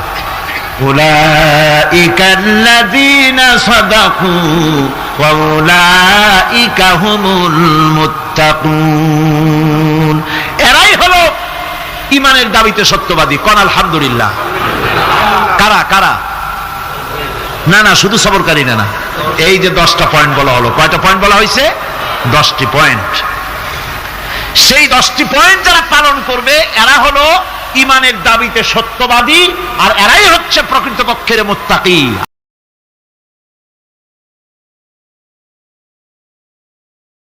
A: উলাইকাল্লাযীনা সাদাকু ওয়া উলাইকা হুমুল মুত্তাকুন। এরাই হলো ঈমানের দাবিতে সত্যবাদী। কোন আলহামদুলিল্লাহ। কারা কারা? না না, শুধু সবরকারী না, না, এই যে 10টা পয়েন্ট বলা হলো। কয়টা পয়েন্ট বলা হয়েছে? 10টি পয়েন্ট। সেই 10টি পয়েন্ট যারা পালন করবে এরা হলো ঈমানের দাবিতে সত্যবাদী, আর এরাই হচ্ছে প্রকৃতপক্ষের মুত্তাকি।